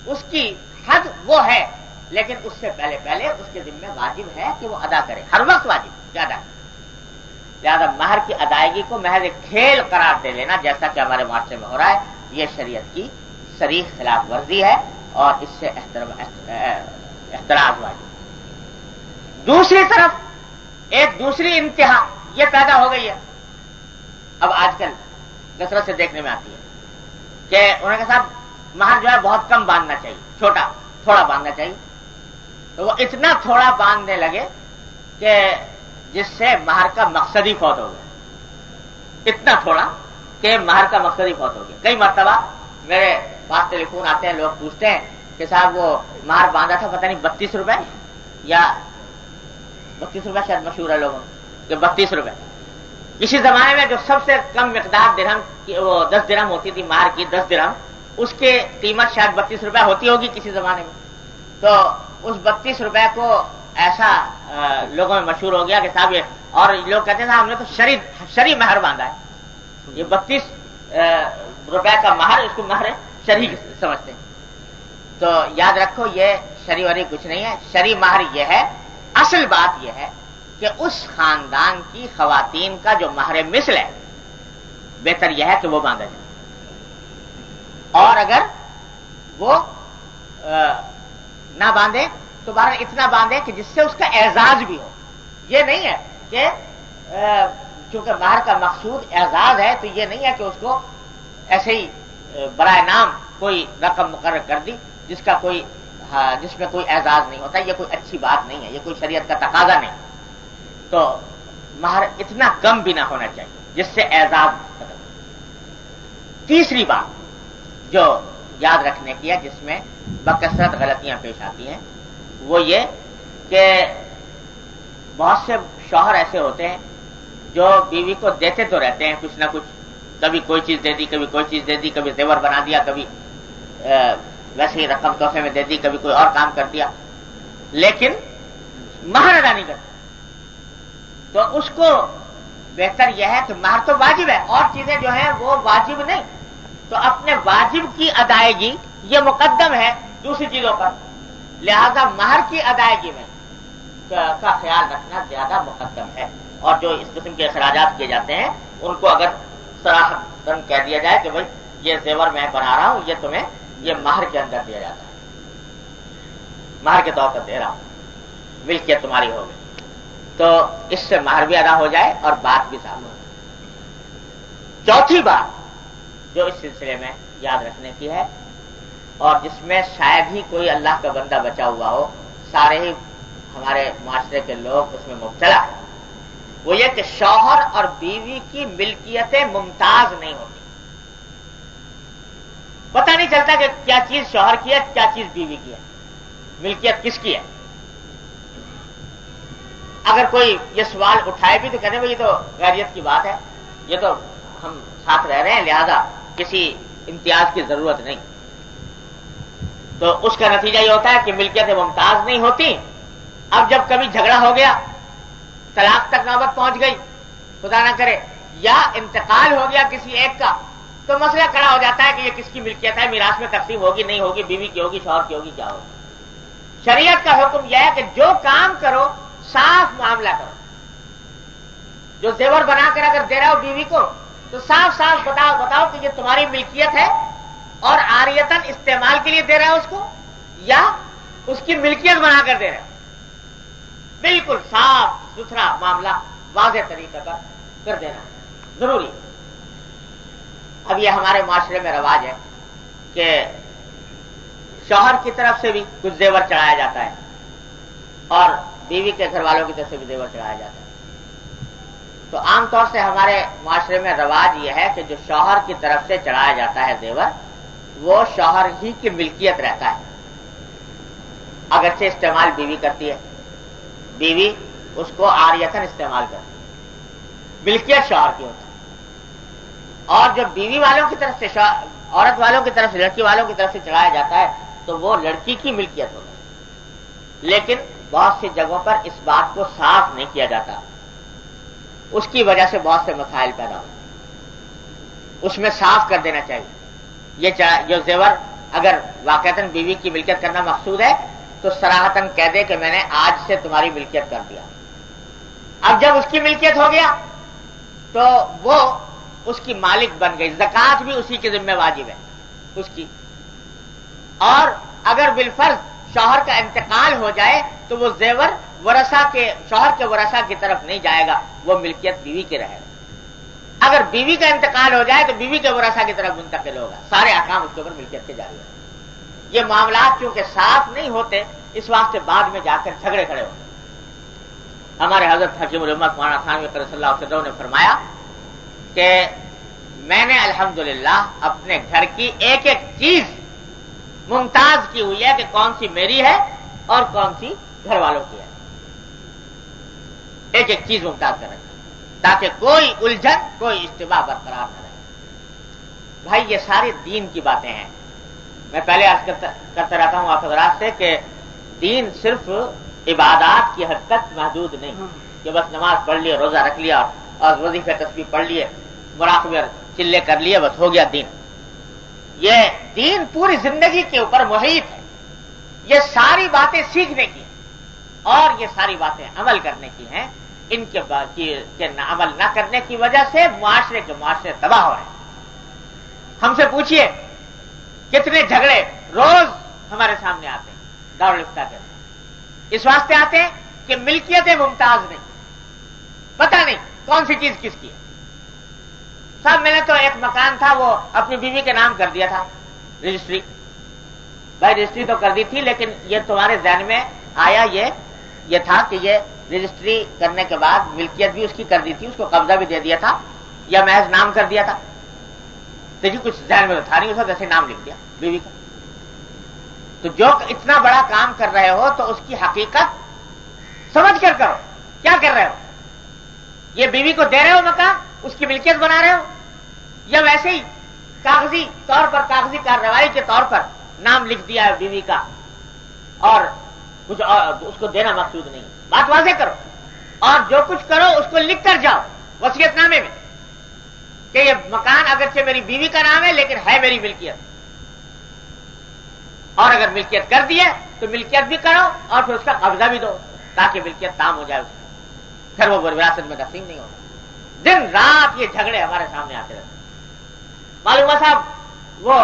اس کی حد وہ ہے، لیکن اس سے پہلے اس کے ذمہ واجب ہے کہ وہ ادا کرے، ہر وقت واجب کہ ادا کرے. لہذا مہر کی ادائیگی کو محض ایک کھیل قرار دے لینا، جیسا کہ ہمارے معاشرے میں ہو رہا ہے، یہ شریعت کی صریح خلاف ورزی ہے اور اس سے احتراز واجب. دوسری طرف ایک دوسری انتہا یہ پیدا ہو گئی ہے، اب آج کل کثرت سے دیکھنے میں آتی ہے کہ انہوں نے کہا صاحب مہر جو ہے بہت کم باندھنا چاہیے، تھوڑا باندھنا چاہیے. تو وہ اتنا تھوڑا باندھنے لگے کہ جس سے مہر کا مقصد ہی فوت ہو گیا. اتنا تھوڑا کہ مہر کا مقصد ہی فوت ہو گیا. کئی مرتبہ میرے پاس ٹیلی فون آتے ہیں، لوگ پوچھتے ہیں کہ صاحب وہ مہر باندھا تھا پتہ نہیں 32 روپے یا 32 روپے شاید مشہور ہے لوگوں کہ 32 روپے. اسی زمانے میں جو سب سے کم مقدار درہم کی وہ 10 درہم ہوتی تھی مہر کی، 10 درہم، اس کی قیمت شاید 32 روپے ہوتی ہوگی کسی زمانے میں. تو اس 32 روپے کو ایسا لوگوں میں مشہور ہو گیا کہ صاحب یہ، اور لوگ کہتے ہیں ہم نے تو شرعی مہر باندھا ہے. یہ 32 روپے کا مہر، اس کو مہر شرعی سمجھتے ہیں. تو یاد رکھو یہ شرعی وری کچھ نہیں ہے. شرعی مہر یہ ہے، اصل بات یہ ہے کہ اس خاندان کی خواتین کا جو مہر مثل ہے بہتر یہ ہے کہ وہ باندھا جائے، اور اگر وہ نہ باندھے تو بہرحال اتنا باندھے کہ جس سے اس کا اعزاز بھی ہو. یہ نہیں ہے کہ چونکہ مہر کا مقصود اعزاز ہے تو یہ نہیں ہے کہ اس کو ایسے ہی برائے نام کوئی رقم مقرر کر دی جس میں کوئی اعزاز نہیں ہوتا. یہ کوئی اچھی بات نہیں ہے، یہ کوئی شریعت کا تقاضا نہیں. تو مہر اتنا کم بھی نہ ہونا چاہیے جس سے اعزاز ختم ہو۔ تیسری بات جو یاد رکھنے کی ہے، جس میں بکثرت غلطیاں پیش آتی ہیں، وہ یہ کہ بہت سے شوہر ایسے ہوتے ہیں جو بیوی کو دیتے تو رہتے ہیں کچھ نہ کچھ، کبھی کوئی چیز دے دی، کبھی کوئی چیز دے دی، کبھی زیور بنا دیا، کبھی ویسے ہی رقم تحفے میں دے دی، کبھی کوئی اور کام کر دیا، لیکن مہر ادا نہیں کرتا۔ تو اس کو بہتر یہ ہے کہ مہر تو واجب ہے، اور چیزیں جو ہیں وہ واجب نہیں، تو اپنے واجب کی ادائیگی یہ مقدم ہے دوسری چیزوں پر، لہذا مہر کی ادائیگی میں کا خیال رکھنا زیادہ مقدم ہے۔ اور جو اس قسم کے اخراجات کیے جاتے ہیں ان کو اگر صراحتاً کہہ دیا جائے کہ بھائی یہ زیور میں بنا رہا ہوں، یہ تمہیں یہ مہر کے اندر دیا جاتا ہے، مہر کے طور پر دے رہا ہوں، ملکیت تمہاری ہو گئی، تو اس سے مہر بھی ادا ہو جائے اور بات بھی صاف ہو جائے۔ چوتھی بات جو اس سلسلے میں یاد رکھنے کی ہے، اور جس میں شاید ہی کوئی اللہ کا بندہ بچا ہوا ہو، سارے ہی ہمارے معاشرے کے لوگ اس میں مبتلا ہیں، وہ یہ کہ شوہر اور بیوی کی ملکیتیں ممتاز نہیں ہوتی۔ پتہ نہیں چلتا کہ کیا چیز شوہر کی ہے، کیا چیز بیوی کی ہے، ملکیت کس کی ہے۔ اگر کوئی یہ سوال اٹھائے بھی تو کہتے ہیں بھائی یہ تو غیریت کی بات ہے، یہ تو ہم ساتھ رہ رہے ہیں، لہذا کسی امتیاز کی ضرورت نہیں۔ تو اس کا نتیجہ یہ ہوتا ہے کہ ملکیتیں ممتاز نہیں ہوتی۔ اب جب کبھی جھگڑا ہو گیا، طلاق تک نوبت پہنچ گئی، خدا نہ کرے، یا انتقال ہو گیا کسی ایک کا، تو مسئلہ کھڑا ہو جاتا ہے کہ یہ کس کی ملکیت ہے، میراث میں تقسیم ہوگی نہیں ہوگی، بیوی کی ہوگی، شوہر کی ہوگی، کیا ہوگی۔ شریعت کا حکم یہ ہے کہ جو کام کرو صاف معاملہ کرو۔ جو زیور بنا کر اگر دے رہا ہو بیوی کو تو صاف صاف بتاؤ کہ یہ تمہاری ملکیت ہے اور عاریتاً استعمال کے لیے دے رہا ہے اس کو، یا اس کی ملکیت بنا کر دے رہا ہے۔ بالکل صاف ستھرا معاملہ واضح طریقے پر کر دینا ضروری۔ اب یہ ہمارے معاشرے میں رواج ہے کہ شوہر کی طرف سے بھی کچھ زیور چڑھایا جاتا ہے اور بیوی کے گھر والوں کی طرف سے بھی زیور چڑھایا جاتا ہے۔ تو عام طور سے ہمارے معاشرے میں رواج یہ ہے کہ جو شوہر کی طرف سے چڑھایا جاتا ہے زیور، وہ شوہر ہی کی ملکیت رہتا ہے، اگرچہ استعمال بیوی کرتی ہے، بیوی اس کو عاریتاً استعمال کرتی ہے، ملکیت شوہر کی ہوتی ہے۔ اور جو بیوی والوں کی طرف سے عورت والوں کی طرف سے، لڑکی والوں کی طرف سے چڑھایا جاتا ہے تو وہ لڑکی کی ملکیت ہوتی ہے۔ لیکن بہت سی جگہوں پر اس بات کو صاف نہیں کیا جاتا، اس کی وجہ سے بہت سے مسائل پیدا ہوتے، اس میں صاف کر دینا چاہیے۔ یہ جو زیور اگر واقعتاً بیوی کی ملکیت کرنا مقصود ہے تو صراحتاً کہہ دے کہ میں نے آج سے تمہاری ملکیت کر دیا۔ اب جب اس کی ملکیت ہو گیا تو وہ اس کی مالک بن گئی، زکوٰۃ بھی اسی کے ذمہ واجب ہے اس کی۔ اور اگر بالفرض شوہر کا انتقال ہو جائے تو وہ زیور شوہر کے ورثہ کی طرف نہیں جائے گا، وہ ملکیت بیوی کی رہے گا۔ اگر بیوی کا انتقال ہو جائے تو بیوی کے ورثہ کی طرف منتقل ہوگا، سارے احکام اس کے اوپر ملکیت کے جاری ہیں۔ یہ معاملات کیونکہ صاف نہیں ہوتے، اس واسطے بعد میں جا کر جھگڑے کھڑے ہوتے۔ ہمارے حضرت حکیم الامت مولانا تھانوی صلی اللہ علیہ وسلم نے فرمایا کہ میں نے الحمدللہ اپنے گھر کی ایک ایک چیز ممتاز کی ہوئی ہے کہ کون سی میری ہے اور کون سی گھر والوں کی ہے، ایک ایک چیز ممتاز کر رکھی تاکہ کوئی الجھن، کوئی اشتباہ برقرار نہ رہے۔ بھائی یہ ساری دین کی باتیں ہیں۔ میں پہلے عرض کرتا رہتا ہوں آپ حضرات سے کہ دین صرف عبادات کی حد تک محدود نہیں کہ بس نماز پڑھ لیے، روزہ رکھ لیا اور وظیفہ تسبیح پڑھ لیے، مراقبہ چلے کر لیے، بس ہو گیا دین۔ یہ دین پوری زندگی کے اوپر محیط ہے۔ یہ ساری باتیں سیکھنے کی اور یہ ساری باتیں عمل کرنے کی ہیں۔ ان کے عمل نہ کرنے کی وجہ سے معاشرے تباہ ہو رہے ہیں۔ ہم سے پوچھئے کتنے جھگڑے روز ہمارے سامنے آتے ہیں دارالفتہ کے اندر، اس واسطے آتے ہیں کہ ملکیتیں ممتاز نہیں، پتہ نہیں کون سی چیز کس کی ہے۔ صاحب میں نے تو ایک مکان تھا وہ اپنی بیوی کے نام کر دیا تھا، رجسٹری، بھائی رجسٹری تو کر دی تھی، لیکن یہ تمہارے ذہن میں آیا یہ یہ تھا کہ یہ رجسٹری کرنے کے بعد ملکیت بھی اس کی کر دی تھی، اس کو قبضہ بھی دے دیا تھا، یا محض نام کر دیا تھا؟ تو جی کچھ ذہن میں تو تھا نہیں، اس وقت ایسے نام لکھ دیا بیوی کا۔ تو جو اتنا بڑا کام کر رہے ہو تو اس کی حقیقت سمجھ کر کرو، کیا کر رہے ہو؟ یہ بیوی کو دے رہے ہو مکان، اس کی ملکیت بنا رہے ہو، یا ویسے ہی کاغذی طور پر، کاغذی کارروائی کے طور پر نام لکھ دیا ہے بیوی کا اور کچھ اس کو دینا مقصود نہیں؟ بات واضح کرو، اور جو کچھ کرو اس کو لکھ کر جاؤ وصیت نامے میں کہ یہ مکان اگرچہ میری بیوی کا نام ہے لیکن ہے میری ملکیت، اور اگر ملکیت کر دی ہے تو ملکیت بھی کرو اور پھر اس کا قبضہ بھی دو تاکہ ملکیت تام ہو جائے، پھر وہ وراثت میں تقسیم نہیں ہوگا۔ دن رات یہ جھگڑے ہمارے سامنے آتے رہتے۔ معلوم ہے صاحب وہ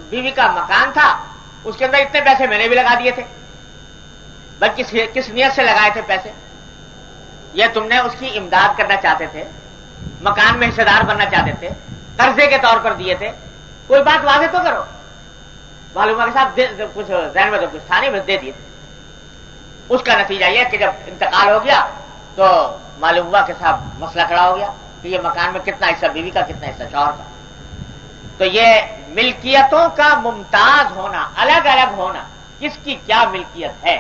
بیوی کا مکان تھا، اس کے اندر اتنے پیسے میں نے بھی لگا دیے تھے، بلکہ کس نیت سے لگائے تھے پیسے؟ یہ تم نے اس کی امداد کرنا چاہتے تھے، مکان میں حصے دار بننا چاہتے تھے، قرضے کے طور پر دیے تھے، کوئی بات واضح تو کرو۔ معلوم ہے کہ صاحب کچھ ذہن میں تو کچھ تھا نہیں، بس دے دیے۔ اس کا نتیجہ یہ کہ جب انتقال ہو گیا تو معلوم ہوا کہ صاحب مسئلہ کھڑا ہو گیا کہ یہ مکان میں کتنا حصہ بیوی کا، کتنا حصہ شوہر کا۔ تو یہ ملکیتوں کا ممتاز ہونا، الگ الگ ہونا، کس کی کیا ملکیت ہے،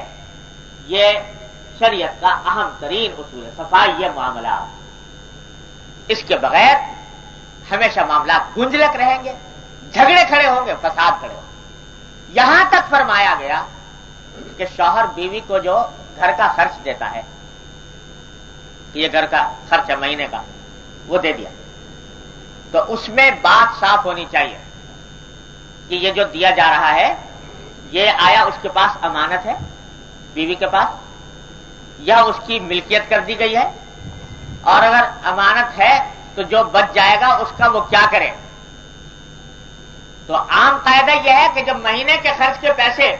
یہ شریعت کا اہم ترین اصول ہے، صفائی یہ معاملات۔ اس کے بغیر ہمیشہ معاملات گنجلک رہیں گے، جھگڑے کھڑے ہوں گے، فساد کھڑے ہوں گے۔ یہاں تک فرمایا گیا کہ شوہر بیوی کو جو گھر کا خرچ دیتا ہے، کہ یہ گھر کا خرچ ہے مہینے کا، وہ دے دیا، تو اس میں بات صاف ہونی چاہیے کہ یہ جو دیا جا رہا ہے یہ آیا اس کے پاس امانت ہے بیوی کے پاس، یا اس کی ملکیت کر دی گئی ہے، اور اگر امانت ہے تو جو بچ جائے گا اس کا وہ کیا کرے۔ تو عام قاعدہ یہ ہے کہ جب مہینے کے خرچ کے پیسے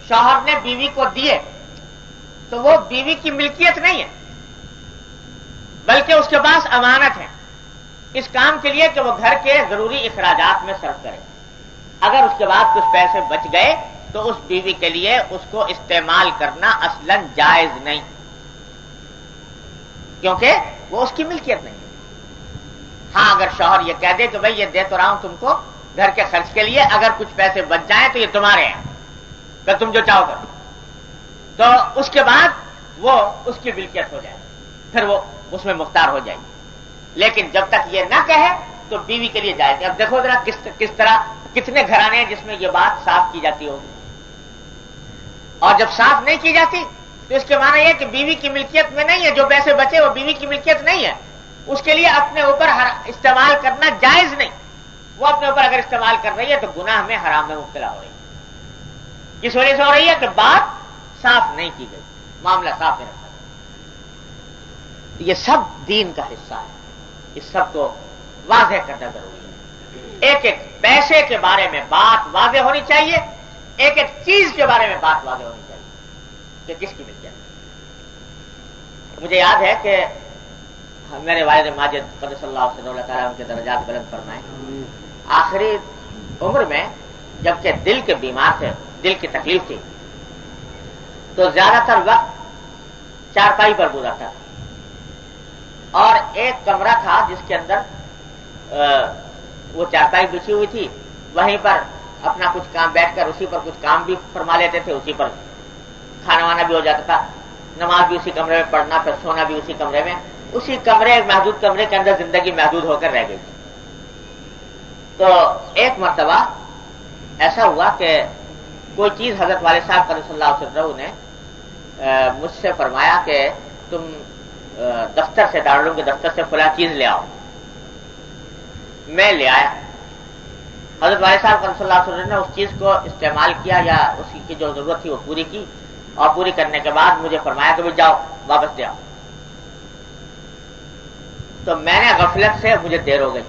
شوہر نے بیوی کو دیے تو وہ بیوی کی ملکیت نہیں ہے، بلکہ اس کے پاس امانت ہے اس کام کے لیے کہ وہ گھر کے ضروری اخراجات میں صرف کرے۔ اگر اس کے بعد کچھ پیسے بچ گئے تو اس بیوی کے لیے اس کو استعمال کرنا اصلاً جائز نہیں، کیونکہ وہ اس کی ملکیت نہیں ہے۔ ہاں اگر شوہر یہ کہہ دے کہ بھئی یہ دے تو رہا ہوں تم کو گھر کے خرچ کے لیے، اگر کچھ پیسے بچ جائیں تو یہ تمہارے ہیں، پھر تم جو چاہو کرو، تو اس کے بعد وہ اس کی ملکیت ہو جائے، پھر وہ اس میں مختار ہو جائے گی۔ لیکن جب تک یہ نہ کہے تو بیوی کے لیے جائز ہے۔ اب دیکھو ذرا کس طرح کتنے گھرانے ہیں جس میں یہ بات صاف کی جاتی ہوگی، اور جب صاف نہیں کی جاتی تو اس کے معنی یہ کہ بیوی کی ملکیت میں نہیں ہے، جو پیسے بچے وہ بیوی کی ملکیت نہیں ہے، اس کے لیے اپنے اوپر استعمال کرنا جائز نہیں۔ وہ اپنے اوپر اگر استعمال کر رہی ہے تو گناہ میں، حرام میں مبتلا ہو رہی ہے۔ کس وجہ سے ہو رہی ہے کہ بات صاف نہیں کی گئی، معاملہ صاف نہیں رکھا گیا۔ یہ سب دین کا حصہ ہے، اس سب کو واضح کرنا ضروری ہے۔ ایک ایک پیسے کے بارے میں بات واضح ہونی چاہیے، ایک ایک چیز کے بارے میں بات واضح ہونی چاہیے کہ کس کی ملکیت ہے۔ مجھے یاد ہے کہ میرے والد ماجد قدس اللہ علیہ تعالیٰ ان کے درجات بلند فرمائے، آخری عمر میں جبکہ دل کے بیمار تھے، دل کی تکلیف تھی، تو زیادہ تر وقت چارپائی پر گزرتا تھا، اور ایک کمرہ تھا جس کے اندر وہ چارپائی بچھی ہوئی تھی، وہیں پر اپنا کچھ کام بیٹھ کر اسی پر کچھ کام بھی فرما لیتے تھے، اسی پر کھانا وانا بھی ہو جاتا تھا، نماز بھی اسی کمرے میں پڑھنا، پھر سونا بھی اسی کمرے میں، اسی کمرے محدود کمرے کے اندر زندگی محدود ہو کر رہ گئی تھی۔ تو ایک مرتبہ ایسا ہوا کہ کوئی چیز حضرت والد صاحب قدس اللہ سرہ نے مجھ سے فرمایا کہ تم دفتر سے، دارالعلوم کے دفتر سے فلاں چیز لے آؤ۔ میں لے آیا، حضرت والد صاحب قدس اللہ سرہ نے اس چیز کو استعمال کیا، یا اس کی جو ضرورت تھی وہ پوری کی، اور پوری کرنے کے بعد مجھے فرمایا کہ جاؤ واپس دے آؤ۔ تو میں نے غفلت سے، مجھے دیر ہو گئی،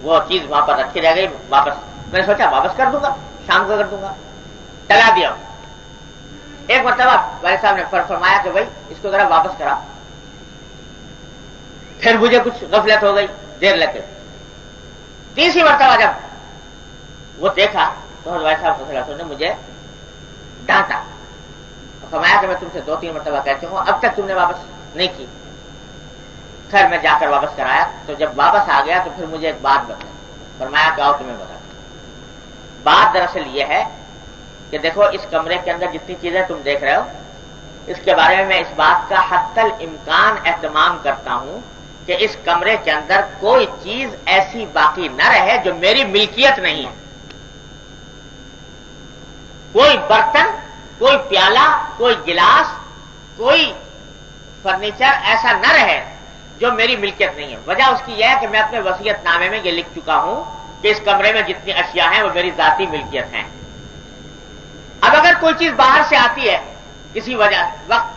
وہ چیز وہاں پر رکھی رہ گئی، واپس میں نے سوچا واپس کر دوں گا، شام کو کر دوں گا، چلا دیا۔ ایک مرتبہ والد صاحب نے فرمایا کہ بھائی اس کو ذرا واپس کرا، پھر مجھے کچھ غفلت ہو گئی، دیر لگ گئی۔ تیسری مرتبہ جب وہ دیکھا تو والد صاحب نے مجھے ڈانٹا، فرمایا کہ میں تم سے 2-3 مرتبہ کہہ چکا ہوں، اب تک تم نے واپس نہیں کی۔ خیر میں جا کر واپس کرایا، تو جب واپس آ گیا تو پھر مجھے ایک بات بتائی، فرمایا کہ آؤ تمہیں بتا۔ بات دراصل یہ ہے کہ دیکھو اس کمرے کے اندر جتنی چیزیں تم دیکھ رہے ہو، اس کے بارے میں اس بات کا حتی الامکان اہتمام کرتا ہوں کہ اس کمرے کے اندر کوئی چیز ایسی باقی نہ رہے جو میری ملکیت نہیں ہے۔ کوئی برتن، کوئی پیالہ، کوئی گلاس، کوئی فرنیچر ایسا نہ رہے جو میری ملکیت نہیں ہے۔ وجہ اس کی یہ ہے کہ میں اپنے وصیت نامے میں یہ لکھ چکا ہوں کہ اس کمرے میں جتنی اشیاء ہیں وہ میری ذاتی ملکیت ہیں۔ اب اگر کوئی چیز باہر سے آتی ہے کسی وجہ وقت،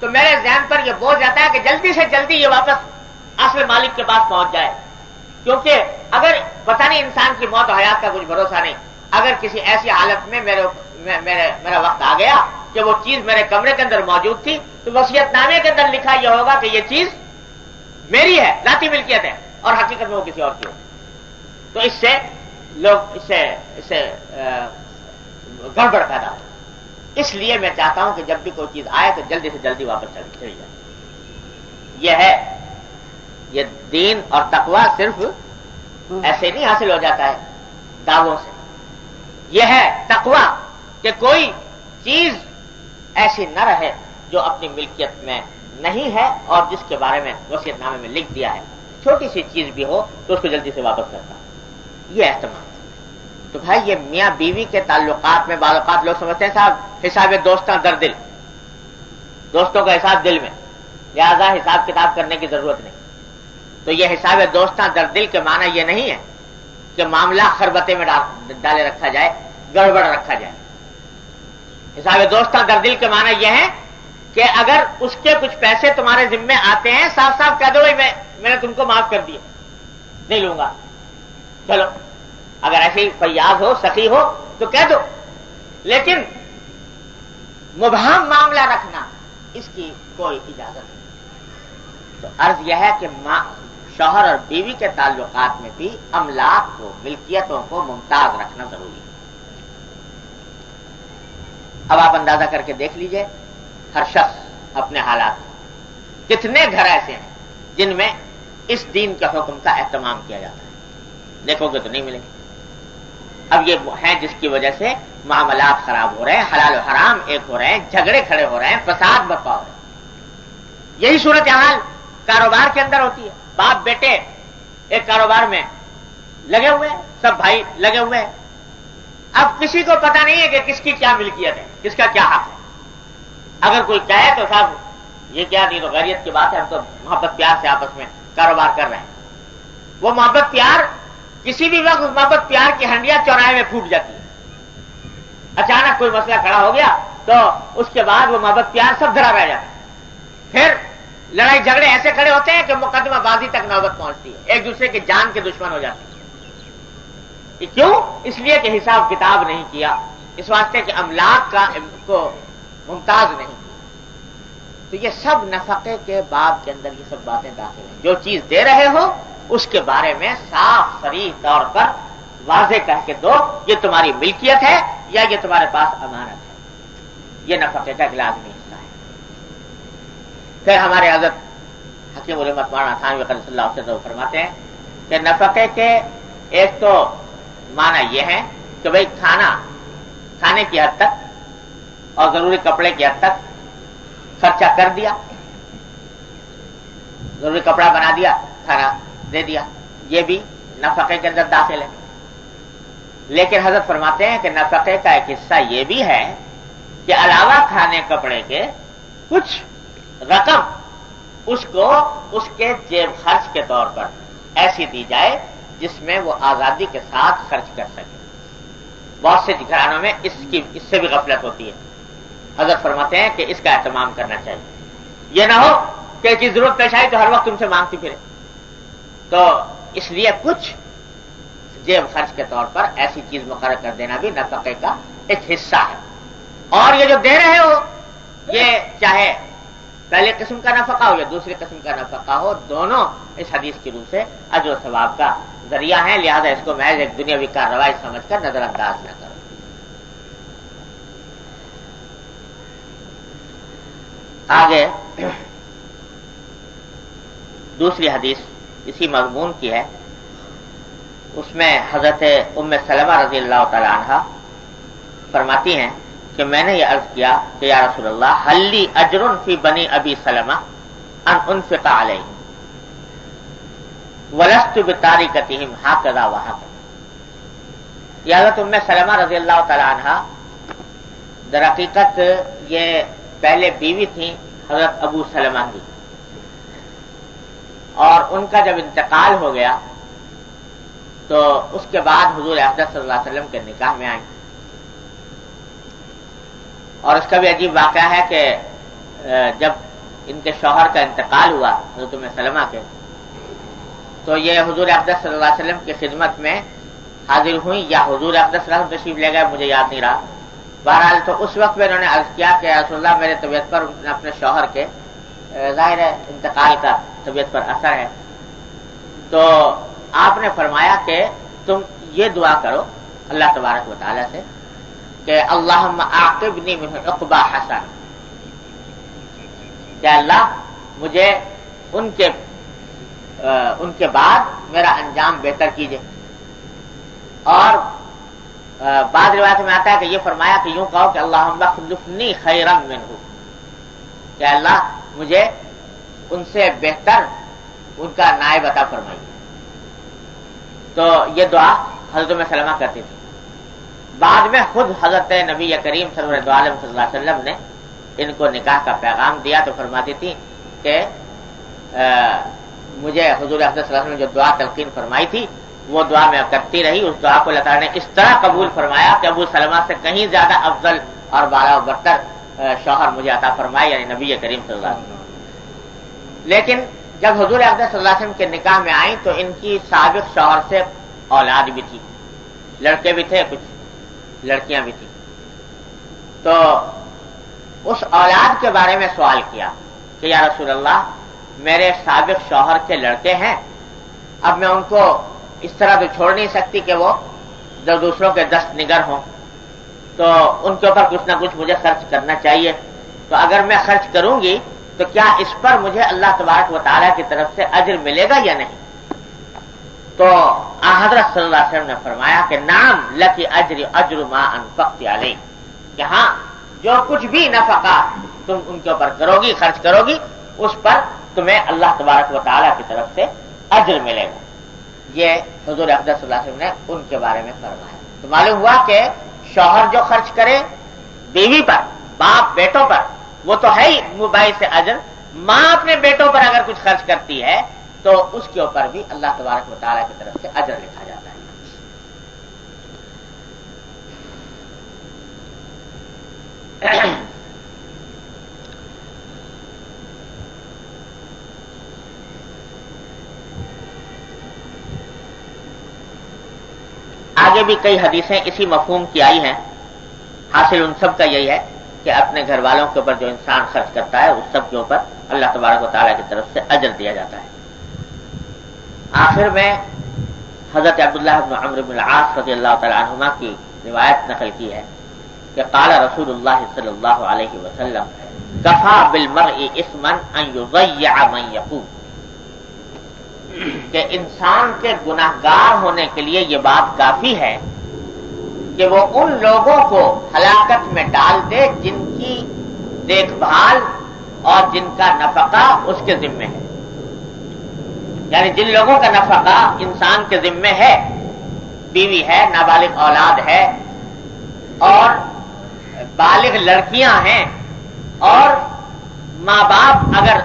تو میرے ذہن پر یہ بوجھ جاتا ہے کہ جلدی سے جلدی یہ واپس اصل مالک کے پاس پہنچ جائے، کیونکہ اگر پتہ نہیں انسان کی موت و حیات کا کچھ بھروسہ نہیں، اگر کسی ایسی حالت میں میرا وقت آ گیا کہ وہ چیز میرے کمرے کے اندر موجود تھی، تو وصیت نامے کے اندر لکھا یہ ہوگا کہ یہ چیز میری ہے، ذاتی ملکیت ہے، اور حقیقت میں وہ کسی اور کی ہوگی۔ تو اس سے لوگ اس سے گڑبڑ پیدا ہو۔ اس لیے میں چاہتا ہوں کہ جب بھی کوئی چیز آئے تو جلدی سے جلدی واپس چلی جائے۔ یہ ہے، یہ دین اور تقوی صرف ایسے نہیں حاصل ہو جاتا ہے دعووں سے۔ یہ ہے تقوی کہ کوئی چیز ایسی نہ رہے جو اپنی ملکیت میں نہیں ہے اور جس کے بارے میں وصیت نامے میں لکھ دیا ہے، چھوٹی سی چیز بھی ہو تو اس کو جلدی سے واپس کرتا، یہ اہتمام۔ تو بھائی یہ میاں بیوی کے تعلقات میں بعض اوقات لوگ سمجھتے ہیں صاحب حساب دوستاں در دل، دوستوں کا حساب دل میں، لہذا حساب کتاب کرنے کی ضرورت نہیں۔ تو یہ حساب دوستاں در دل کے معنی یہ نہیں ہے کہ معاملہ خربتے میں ڈالے رکھا جائے، گڑبڑ رکھا جائے۔ حساب دوستاں در دل کے معنی یہ ہے کہ اگر اس کے کچھ پیسے تمہارے ذمے آتے ہیں، صاف صاف کہہ دو بھائی میں نے تم کو معاف کر دیا، نہیں لوں گا، چلو۔ اگر ایسی فیاض ہو، سخی ہو تو کہہ دو، لیکن مبہم معاملہ رکھنا اس کی کوئی اجازت نہیں۔ تو عرض یہ ہے کہ شوہر اور بیوی کے تعلقات میں بھی املاک کو، ملکیتوں کو ممتاز رکھنا ضروری ہے۔ اب آپ اندازہ کر کے دیکھ لیجئے، ہر شخص اپنے حالات، کتنے گھر ایسے ہیں جن میں اس دین کے حکم کا اہتمام کیا جاتا ہے؟ دیکھو گے تو نہیں ملیں گے۔ اب یہ ہیں جس کی وجہ سے معاملات خراب ہو رہے ہیں، حلال و حرام ایک ہو رہے ہیں، جھگڑے کھڑے ہو رہے ہیں، فساد برپا ہو رہے ہیں۔ یہی صورتحال کاروبار کے اندر ہوتی ہے۔ باپ بیٹے ایک کاروبار میں لگے ہوئے ہیں، سب بھائی لگے ہوئے ہیں، اب کسی کو پتہ نہیں ہے کہ کس کی کیا ملکیت ہے، کس کا کیا حق ہے۔ اگر کوئی کہے تو صاحب یہ کیا، نہیں تو غیریت کی بات ہے، ہم تو محبت پیار سے آپس میں کاروبار کر رہے ہیں۔ وہ محبت پیار کسی بھی وقت محبت پیار کی ہنڈیاں چوراہے میں پھوٹ جاتی ہے۔ اچانک کوئی مسئلہ کھڑا ہو گیا تو اس کے بعد وہ محبت پیار سب دھرا رہ جاتا ہے۔ پھر لڑائی جھگڑے ایسے کھڑے ہوتے ہیں کہ مقدمہ بازی تک نوبت پہنچتی ہے، ایک دوسرے کے جان کے دشمن ہو جاتے ہیں۔ کیوں؟ اس لیے کہ حساب کتاب نہیں کیا، اس واسطے کہ املاک کا کو ممتاز نہیں کیا۔ تو یہ سب نفقے کے باب کے اندر یہ سب باتیں داخل ہیں۔ جو چیز دے رہے ہو اس کے بارے میں صاف صریح طور پر واضح کہہ کے دو، یہ تمہاری ملکیت ہے یا یہ تمہارے پاس امانت ہے۔ یہ نفقے کا ایک لازمی حصہ ہے۔ پھر ہمارے حضرت حکیم الامت مولانا تھانوی صلی اللہ علیہ وسلم فرماتے ہیں کہ نفقے کے ایک تو معنی یہ ہے کہ بھئی کھانے کی حد تک اور ضروری کپڑے کی حد تک خرچہ کر دیا، ضروری کپڑا بنا دیا، کھانا دے دیا، یہ بھی نفقے کے اندر داخل ہے۔ لیکن حضرت فرماتے ہیں کہ نفقے کا ایک حصہ یہ بھی ہے کہ علاوہ کھانے کپڑے کے کچھ رقم اس کو اس کے جیب خرچ کے طور پر ایسی دی جائے جس میں وہ آزادی کے ساتھ خرچ کر سکے۔ بہت سے گھرانوں میں اس سے بھی غفلت ہوتی ہے۔ حضرت فرماتے ہیں کہ اس کا اہتمام کرنا چاہیے، یہ نہ ہو کہ کی ضرورت پیش آئی تو ہر وقت تم سے مانگتی پھرے۔ تو اس لیے کچھ جیب خرچ کے طور پر ایسی چیز مقرر کر دینا بھی نفقے کا ایک حصہ ہے۔ اور یہ جو دے رہے ہو، یہ چاہے پہلے قسم کا نفقہ ہو یا دوسری قسم کا نفقہ ہو، دونوں اس حدیث کی روح سے اجر و ثواب کا ذریعہ ہیں، لہذا اس کو محض ایک دنیاوی کارروائی سمجھ کر نظر انداز نہ کرو۔ آگے دوسری حدیث اسی مضمون کی ہے. اس میں حضرت ام سلمہ رضی اللہ تعالی عنہ فرماتی ہیں کہ میں نے یہ عرض کیا کہ یا رسول اللہ هل لی اجر فی بنی ابی سلمہ ان انفق علیہم ولست بتارکتہم ہکذا وہکذا. یہ حضرت ام سلمہ رضی اللہ تعالی عنہ در حقیقت یہ پہلے بیوی تھیں حضرت ابو سلمہ کی، اور ان کا جب انتقال ہو گیا تو اس کے بعد حضور اقدس صلی اللہ علیہ وسلم کے نکاح میں آئیں. اور اس کا بھی عجیب واقعہ ہے کہ جب ان کے شوہر کا انتقال ہوا حضرت ام سلمہ کے، تو یہ حضور اقدس صلی اللہ علیہ وسلم کی خدمت میں حاضر ہوئی، یا حضور اقدس صلی اللہ علیہ وسلم تشریف لے گئے، مجھے یاد نہیں رہا. بہرحال تو اس وقت میں انہوں نے عرض کیا کہ رسول اللہ میرے طبیعت پر اپنے شوہر کے ظاہر ہے انتقال کا طبیعت پر اثر ہے. تو آپ نے فرمایا کہ تم یہ دعا کرو اللہ تبارک و تعالی سے کہ اللہم اعقبنی من عقبہ حسن، کہ اللہ مجھے ان کے بعد میرا انجام بہتر کیجئے. اور بعض روایت میں آتا ہے کہ یہ فرمایا کہ یوں کہو کہ اللہم اخلفنی خیرا منہ، کہ اللہ مجھے ان سے بہتر ان کا نائب عطا فرمائیے. تو یہ دعا حضرت ام سلمہ کرتی تھی. بعد میں خود حضرت نبی کریم صلی اللہ علیہ وسلم نے ان کو نکاح کا پیغام دیا تو فرماتی تھی کہ مجھے حضور اقدس صلی اللہ علیہ وسلم نے جو دعا تلقین فرمائی تھی وہ دعا میں کرتی رہی. اس دعا کو اللہ تعالیٰ نے اس طرح قبول فرمایا کہ ابو سلمہ سے کہیں زیادہ افضل اور بالا و برتر شوہر مجھے عطا فرمائے، یعنی نبی کریم صلی اللہ علیہ وسلم. لیکن جب حضور اقدس صلی اللہ علیہ وسلم کے نکاح میں آئیں تو ان کی سابق شوہر سے اولاد بھی تھی، لڑکے بھی تھے، کچھ لڑکیاں بھی تھیں. تو اس اولاد کے بارے میں سوال کیا کہ یا رسول اللہ میرے سابق شوہر کے لڑکے ہیں، اب میں ان کو اس طرح تو چھوڑ نہیں سکتی کہ وہ جب دوسروں کے دست نگر ہوں، تو ان کے اوپر کچھ نہ کچھ مجھے خرچ کرنا چاہیے. تو اگر میں خرچ کروں گی تو کیا اس پر مجھے اللہ تبارک و تعالیٰ کی طرف سے اجر ملے گا یا نہیں؟ تو حضرت صلی اللہ علیہ وسلم نے فرمایا کہ نعم لکی اجر ما انفقت علیہ، کہ ہاں جو کچھ بھی نفقہ تم ان کے اوپر کرو گی، خرچ کرو گی، اس پر تمہیں اللہ تبارک و تعالیٰ کی طرف سے اجر ملے گا. یہ حضور اقدس صلی اللہ علیہ وسلم نے ان کے بارے میں فرمایا. تو معلوم ہوا کہ شوہر جو خرچ کرے بیوی پر، باپ بیٹوں پر، وہ تو ہے ہی باعث اجر. ماں اپنے بیٹوں پر اگر کچھ خرچ کرتی ہے تو اس کے اوپر بھی اللہ تبارک و تعالیٰ کی طرف سے اجر لکھا جاتا ہے. آگے بھی کئی حدیثیں اسی مفہوم کی آئی ہیں. حاصل ان سب کا یہی ہے کہ اپنے گھر والوں کے اوپر جو انسان خرچ کرتا ہے اس سب کے اوپر اللہ تبارک و تعالیٰ کی طرف سے اجر دیا جاتا ہے. آخر میں حضرت عبداللہ بن عمرو بن العاص رضی اللہ تعالی عنہما کی روایت نقل کی ہے کہ قال رسول اللہ صلی اللہ علیہ وسلم کفا بالمرء اثما ان یضیع من یقوم، کہ انسان کے گناہگار ہونے کے لیے یہ بات کافی ہے کہ وہ ان لوگوں کو ہلاکت میں ڈال دے جن کی دیکھ بھال اور جن کا نفقہ اس کے ذمے ہے. یعنی جن لوگوں کا نفقہ انسان کے ذمے ہے، بیوی ہے، نابالغ اولاد ہے، اور بالغ لڑکیاں ہیں، اور ماں باپ اگر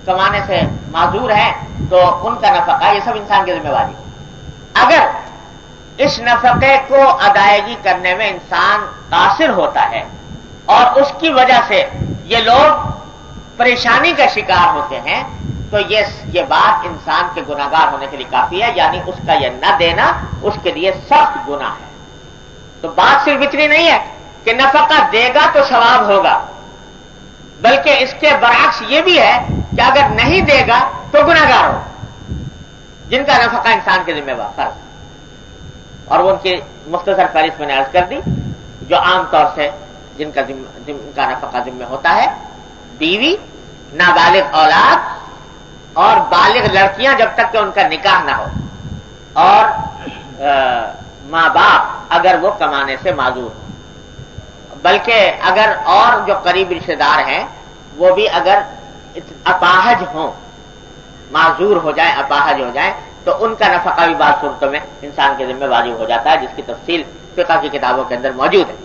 کمانے سے معذور ہیں تو ان کا نفقہ، یہ سب انسان کی ذمہ واری. اگر اس نفقے کو ادائیگی کرنے میں انسان قاصر ہوتا ہے اور اس کی وجہ سے یہ لوگ پریشانی کا شکار ہوتے ہیں تو یہ بات انسان کے گناہگار ہونے کے لیے کافی ہے. یعنی اس کا یہ نہ دینا اس کے لیے سخت گناہ ہے. تو بات صرف اتنی نہیں ہے کہ نفقہ دے گا تو ثواب ہوگا، بلکہ اس کے برعکس یہ بھی ہے کہ اگر نہیں دے گا تو گناہگار ہو. جن کا نفقہ انسان کے ذمہ فرض، اور وہ ان کی مختصر فہرست میں نے عرض کر دی، جو عام طور سے جن کا نفقہ ذمہ ہوتا ہے بیوی، نابالغ اولاد اور بالغ لڑکیاں جب تک کہ ان کا نکاح نہ ہو، اور ماں باپ اگر وہ کمانے سے معذور ہوں، بلکہ اگر اور جو قریب رشتے دار ہیں وہ بھی اگر اپاہج ہوں، معذور ہو جائیں، اپاہج ہو جائیں، تو ان کا نفقہ بھی بعض صورتوں میں انسان کے ذمہ واجب ہو جاتا ہے، جس کی تفصیل فقہ کی کتابوں کے اندر موجود ہے۔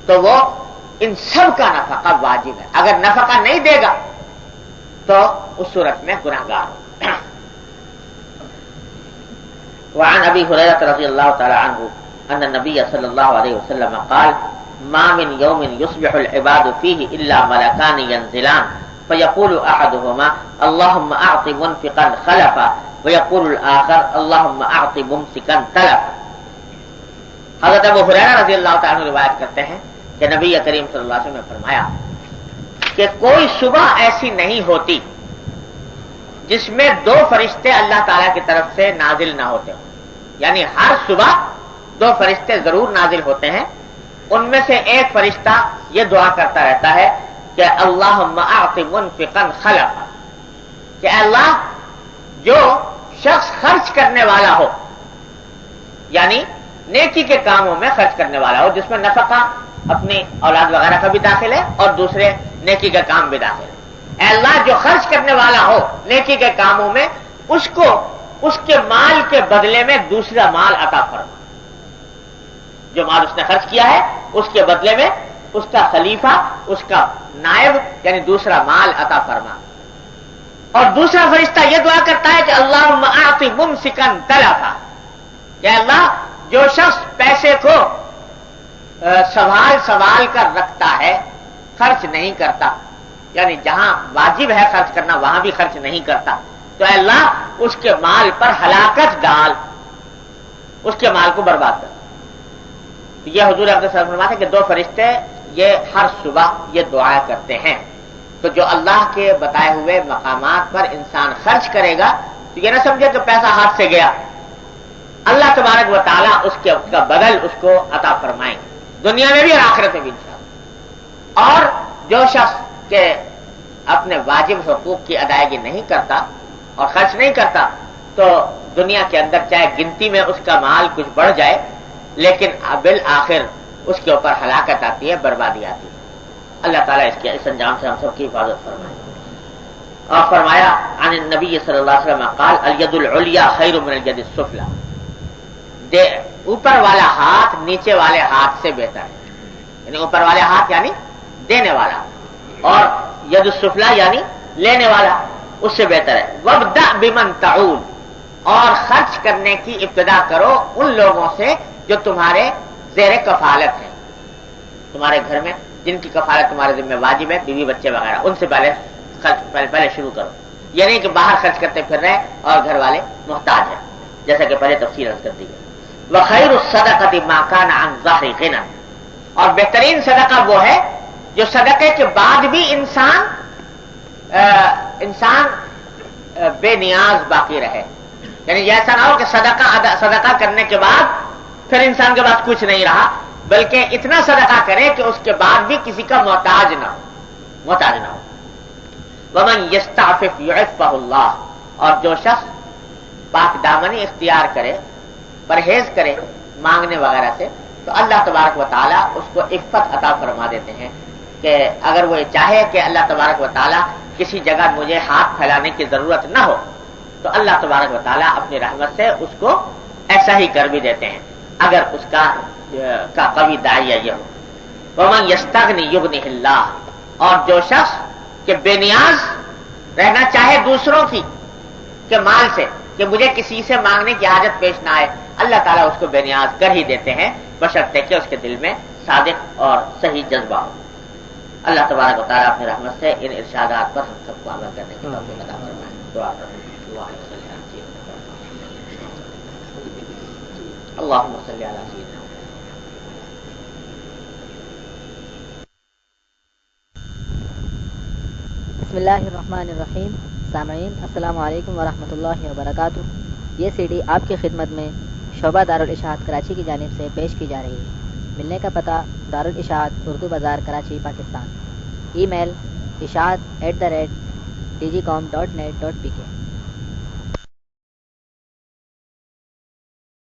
تو وہ ان سب کا نفقہ واجب ہے، اگر نفقہ نہیں دے گا تو اس صورت میں گنہگار ہو۔ وعن ابی ہریرہ رضی اللہ تعالی عنہ ان النبی صلی اللہ علیہ وسلم قال ما من يوم يصبح العباد فيه الا ملكان ينزلان فيقول احدهما اللهم اعط منفقا خلفا ويقول الاخر اللهم اعط ممسكا تلفا۔ حضرت ابو ہریرہ رضی اللہ تعالی عنہ روایت کرتے ہیں کہ نبی کریم صلی اللہ علیہ وسلم نے فرمایا کہ کوئی صبح ایسی نہیں ہوتی جس میں دو فرشتے اللہ تعالیٰ کی طرف سے نازل نہ ہوتے ہوں، یعنی ہر صبح دو فرشتے ضرور نازل ہوتے ہیں، ان میں سے ایک فرشتہ یہ دعا کرتا رہتا ہے کہ اللہم اعط منفقا خلفا، کہ اللہ جو شخص خرچ کرنے والا ہو، یعنی نیکی کے کاموں میں خرچ کرنے والا ہو، جس میں نفقہ اپنی اولاد وغیرہ کا بھی داخل ہے اور دوسرے نیکی کا کام بھی داخل ہے، اے اللہ جو خرچ کرنے والا ہو نیکی کے کاموں میں، اس کو اس کے مال کے بدلے میں دوسرا مال عطا فرما، جو مال اس نے خرچ کیا ہے اس کے بدلے میں اس کا خلیفہ، اس کا نائب یعنی دوسرا مال عطا فرما۔ اور دوسرا فرشتہ یہ دعا کرتا ہے کہ اللہم اعط ممسکا تلفا، کہ اللہ جو شخص پیسے کو سنبھال کر رکھتا ہے، خرچ نہیں کرتا، یعنی جہاں واجب ہے خرچ کرنا وہاں بھی خرچ نہیں کرتا، تو اے اللہ اس کے مال پر ہلاکت ڈال، اس کے مال کو برباد کر۔ یہ حضور اقدس صلی اللہ علیہ وسلم فرماتے ہیں کہ دو فرشتے یہ ہر صبح یہ دعا کرتے ہیں، تو جو اللہ کے بتائے ہوئے مقامات پر انسان خرچ کرے گا تو یہ نہ سمجھے کہ پیسہ ہاتھ سے گیا، اللہ تبارک و تعالیٰ اس کا بدل اس کو عطا فرمائیں گے، دنیا میں بھی اور آخرت میں بھی انشاءاللہ۔ اور جو شخص کہ اپنے واجب حقوق کی ادائیگی نہیں کرتا اور خرچ نہیں کرتا، تو دنیا کے اندر چاہے گنتی میں اس کا مال کچھ بڑھ جائے، لیکن بالآخر اس کے اوپر ہلاکت آتی ہے، بربادی آتی ہے۔ اللہ تعالیٰ اس انجام سے ہم سب کی حفاظت فرمائے۔ اور فرمایا عن النبی صلی اللہ علیہ وسلم قال الید العلیٰ خیر من الید السفلی، اوپر والا ہاتھ نیچے والے ہاتھ سے بہتر ہے، یعنی اوپر والے ہاتھ یعنی دینے والا، اور ید السفلی یعنی لینے والا اس سے بہتر ہے۔ وابدأ بمن تعول، اور خرچ کرنے کی ابتدا کرو ان لوگوں سے جو تمہارے زیر کفالت ہیں، تمہارے گھر میں جن کی کفالت تمہارے ذمہ واجب ہے، بیوی بچے وغیرہ، ان سے پہلے شروع کرو، یہ نہیں کہ باہر خرچ کرتے پھر رہے اور گھر والے محتاج ہیں، جیسا کہ پہلے تفصیل عرض کر دی ہے۔ وخیر الصدقۃ ما کان عن ظہر غنی، اور بہترین صدقہ وہ ہے جو صدقے کے بعد بھی انسان بے نیاز باقی رہے، یعنی ایسا نہ ہو کہ صدقہ کرنے کے بعد پھر انسان کے پاس کچھ نہیں رہا، بلکہ اتنا صدقہ کرے کہ اس کے بعد بھی کسی کا محتاج نہ ہو۔ ومن یستعفف یعفہ اللہ، اور جو شخص پاک دامنی اختیار کرے، پرہیز کرے مانگنے وغیرہ سے، تو اللہ تبارک و تعالیٰ اس کو عفت عطا فرما دیتے ہیں، کہ اگر وہ چاہے کہ اللہ تبارک و تعالیٰ کسی جگہ مجھے ہاتھ پھیلانے کی ضرورت نہ ہو، تو اللہ تبارک و تعالیٰ اپنی رحمت سے اس کو ایسا ہی کر بھی دیتے ہیں، اگر اس کا قوی داعیہ یہ ہو۔ ومن یستغنی یغنہ اللہ، اور جو شخص کہ بے نیاز رہنا چاہے دوسروں کی کہ مال سے، کہ مجھے کسی سے مانگنے کی حاجت پیش نہ آئے، اللہ تعالیٰ اس کو بے نیاز کر ہی دیتے ہیں، بشرطے کہ اس کے دل میں صادق اور صحیح جذبہ ہو۔ اللہ تبارک و تعالیٰ اپنی رحمت سے ان ارشادات پر ہم سب کو عمل کرنے کی توفیق عطا فرمائے۔ دعا کریں۔ اللهم صل على سيدنا بسم اللہ الرحمن الرحیم۔ سامعین السلام علیکم ورحمۃ اللہ وبرکاتہ۔ یہ سی ڈی آپ کی خدمت میں شعبہ دارالاشاعت کراچی کی جانب سے پیش کی جا رہی ہے۔ ملنے کا پتہ دارالاشاعت اردو بازار کراچی پاکستان۔ ای میل ishad@dgcom.net.pk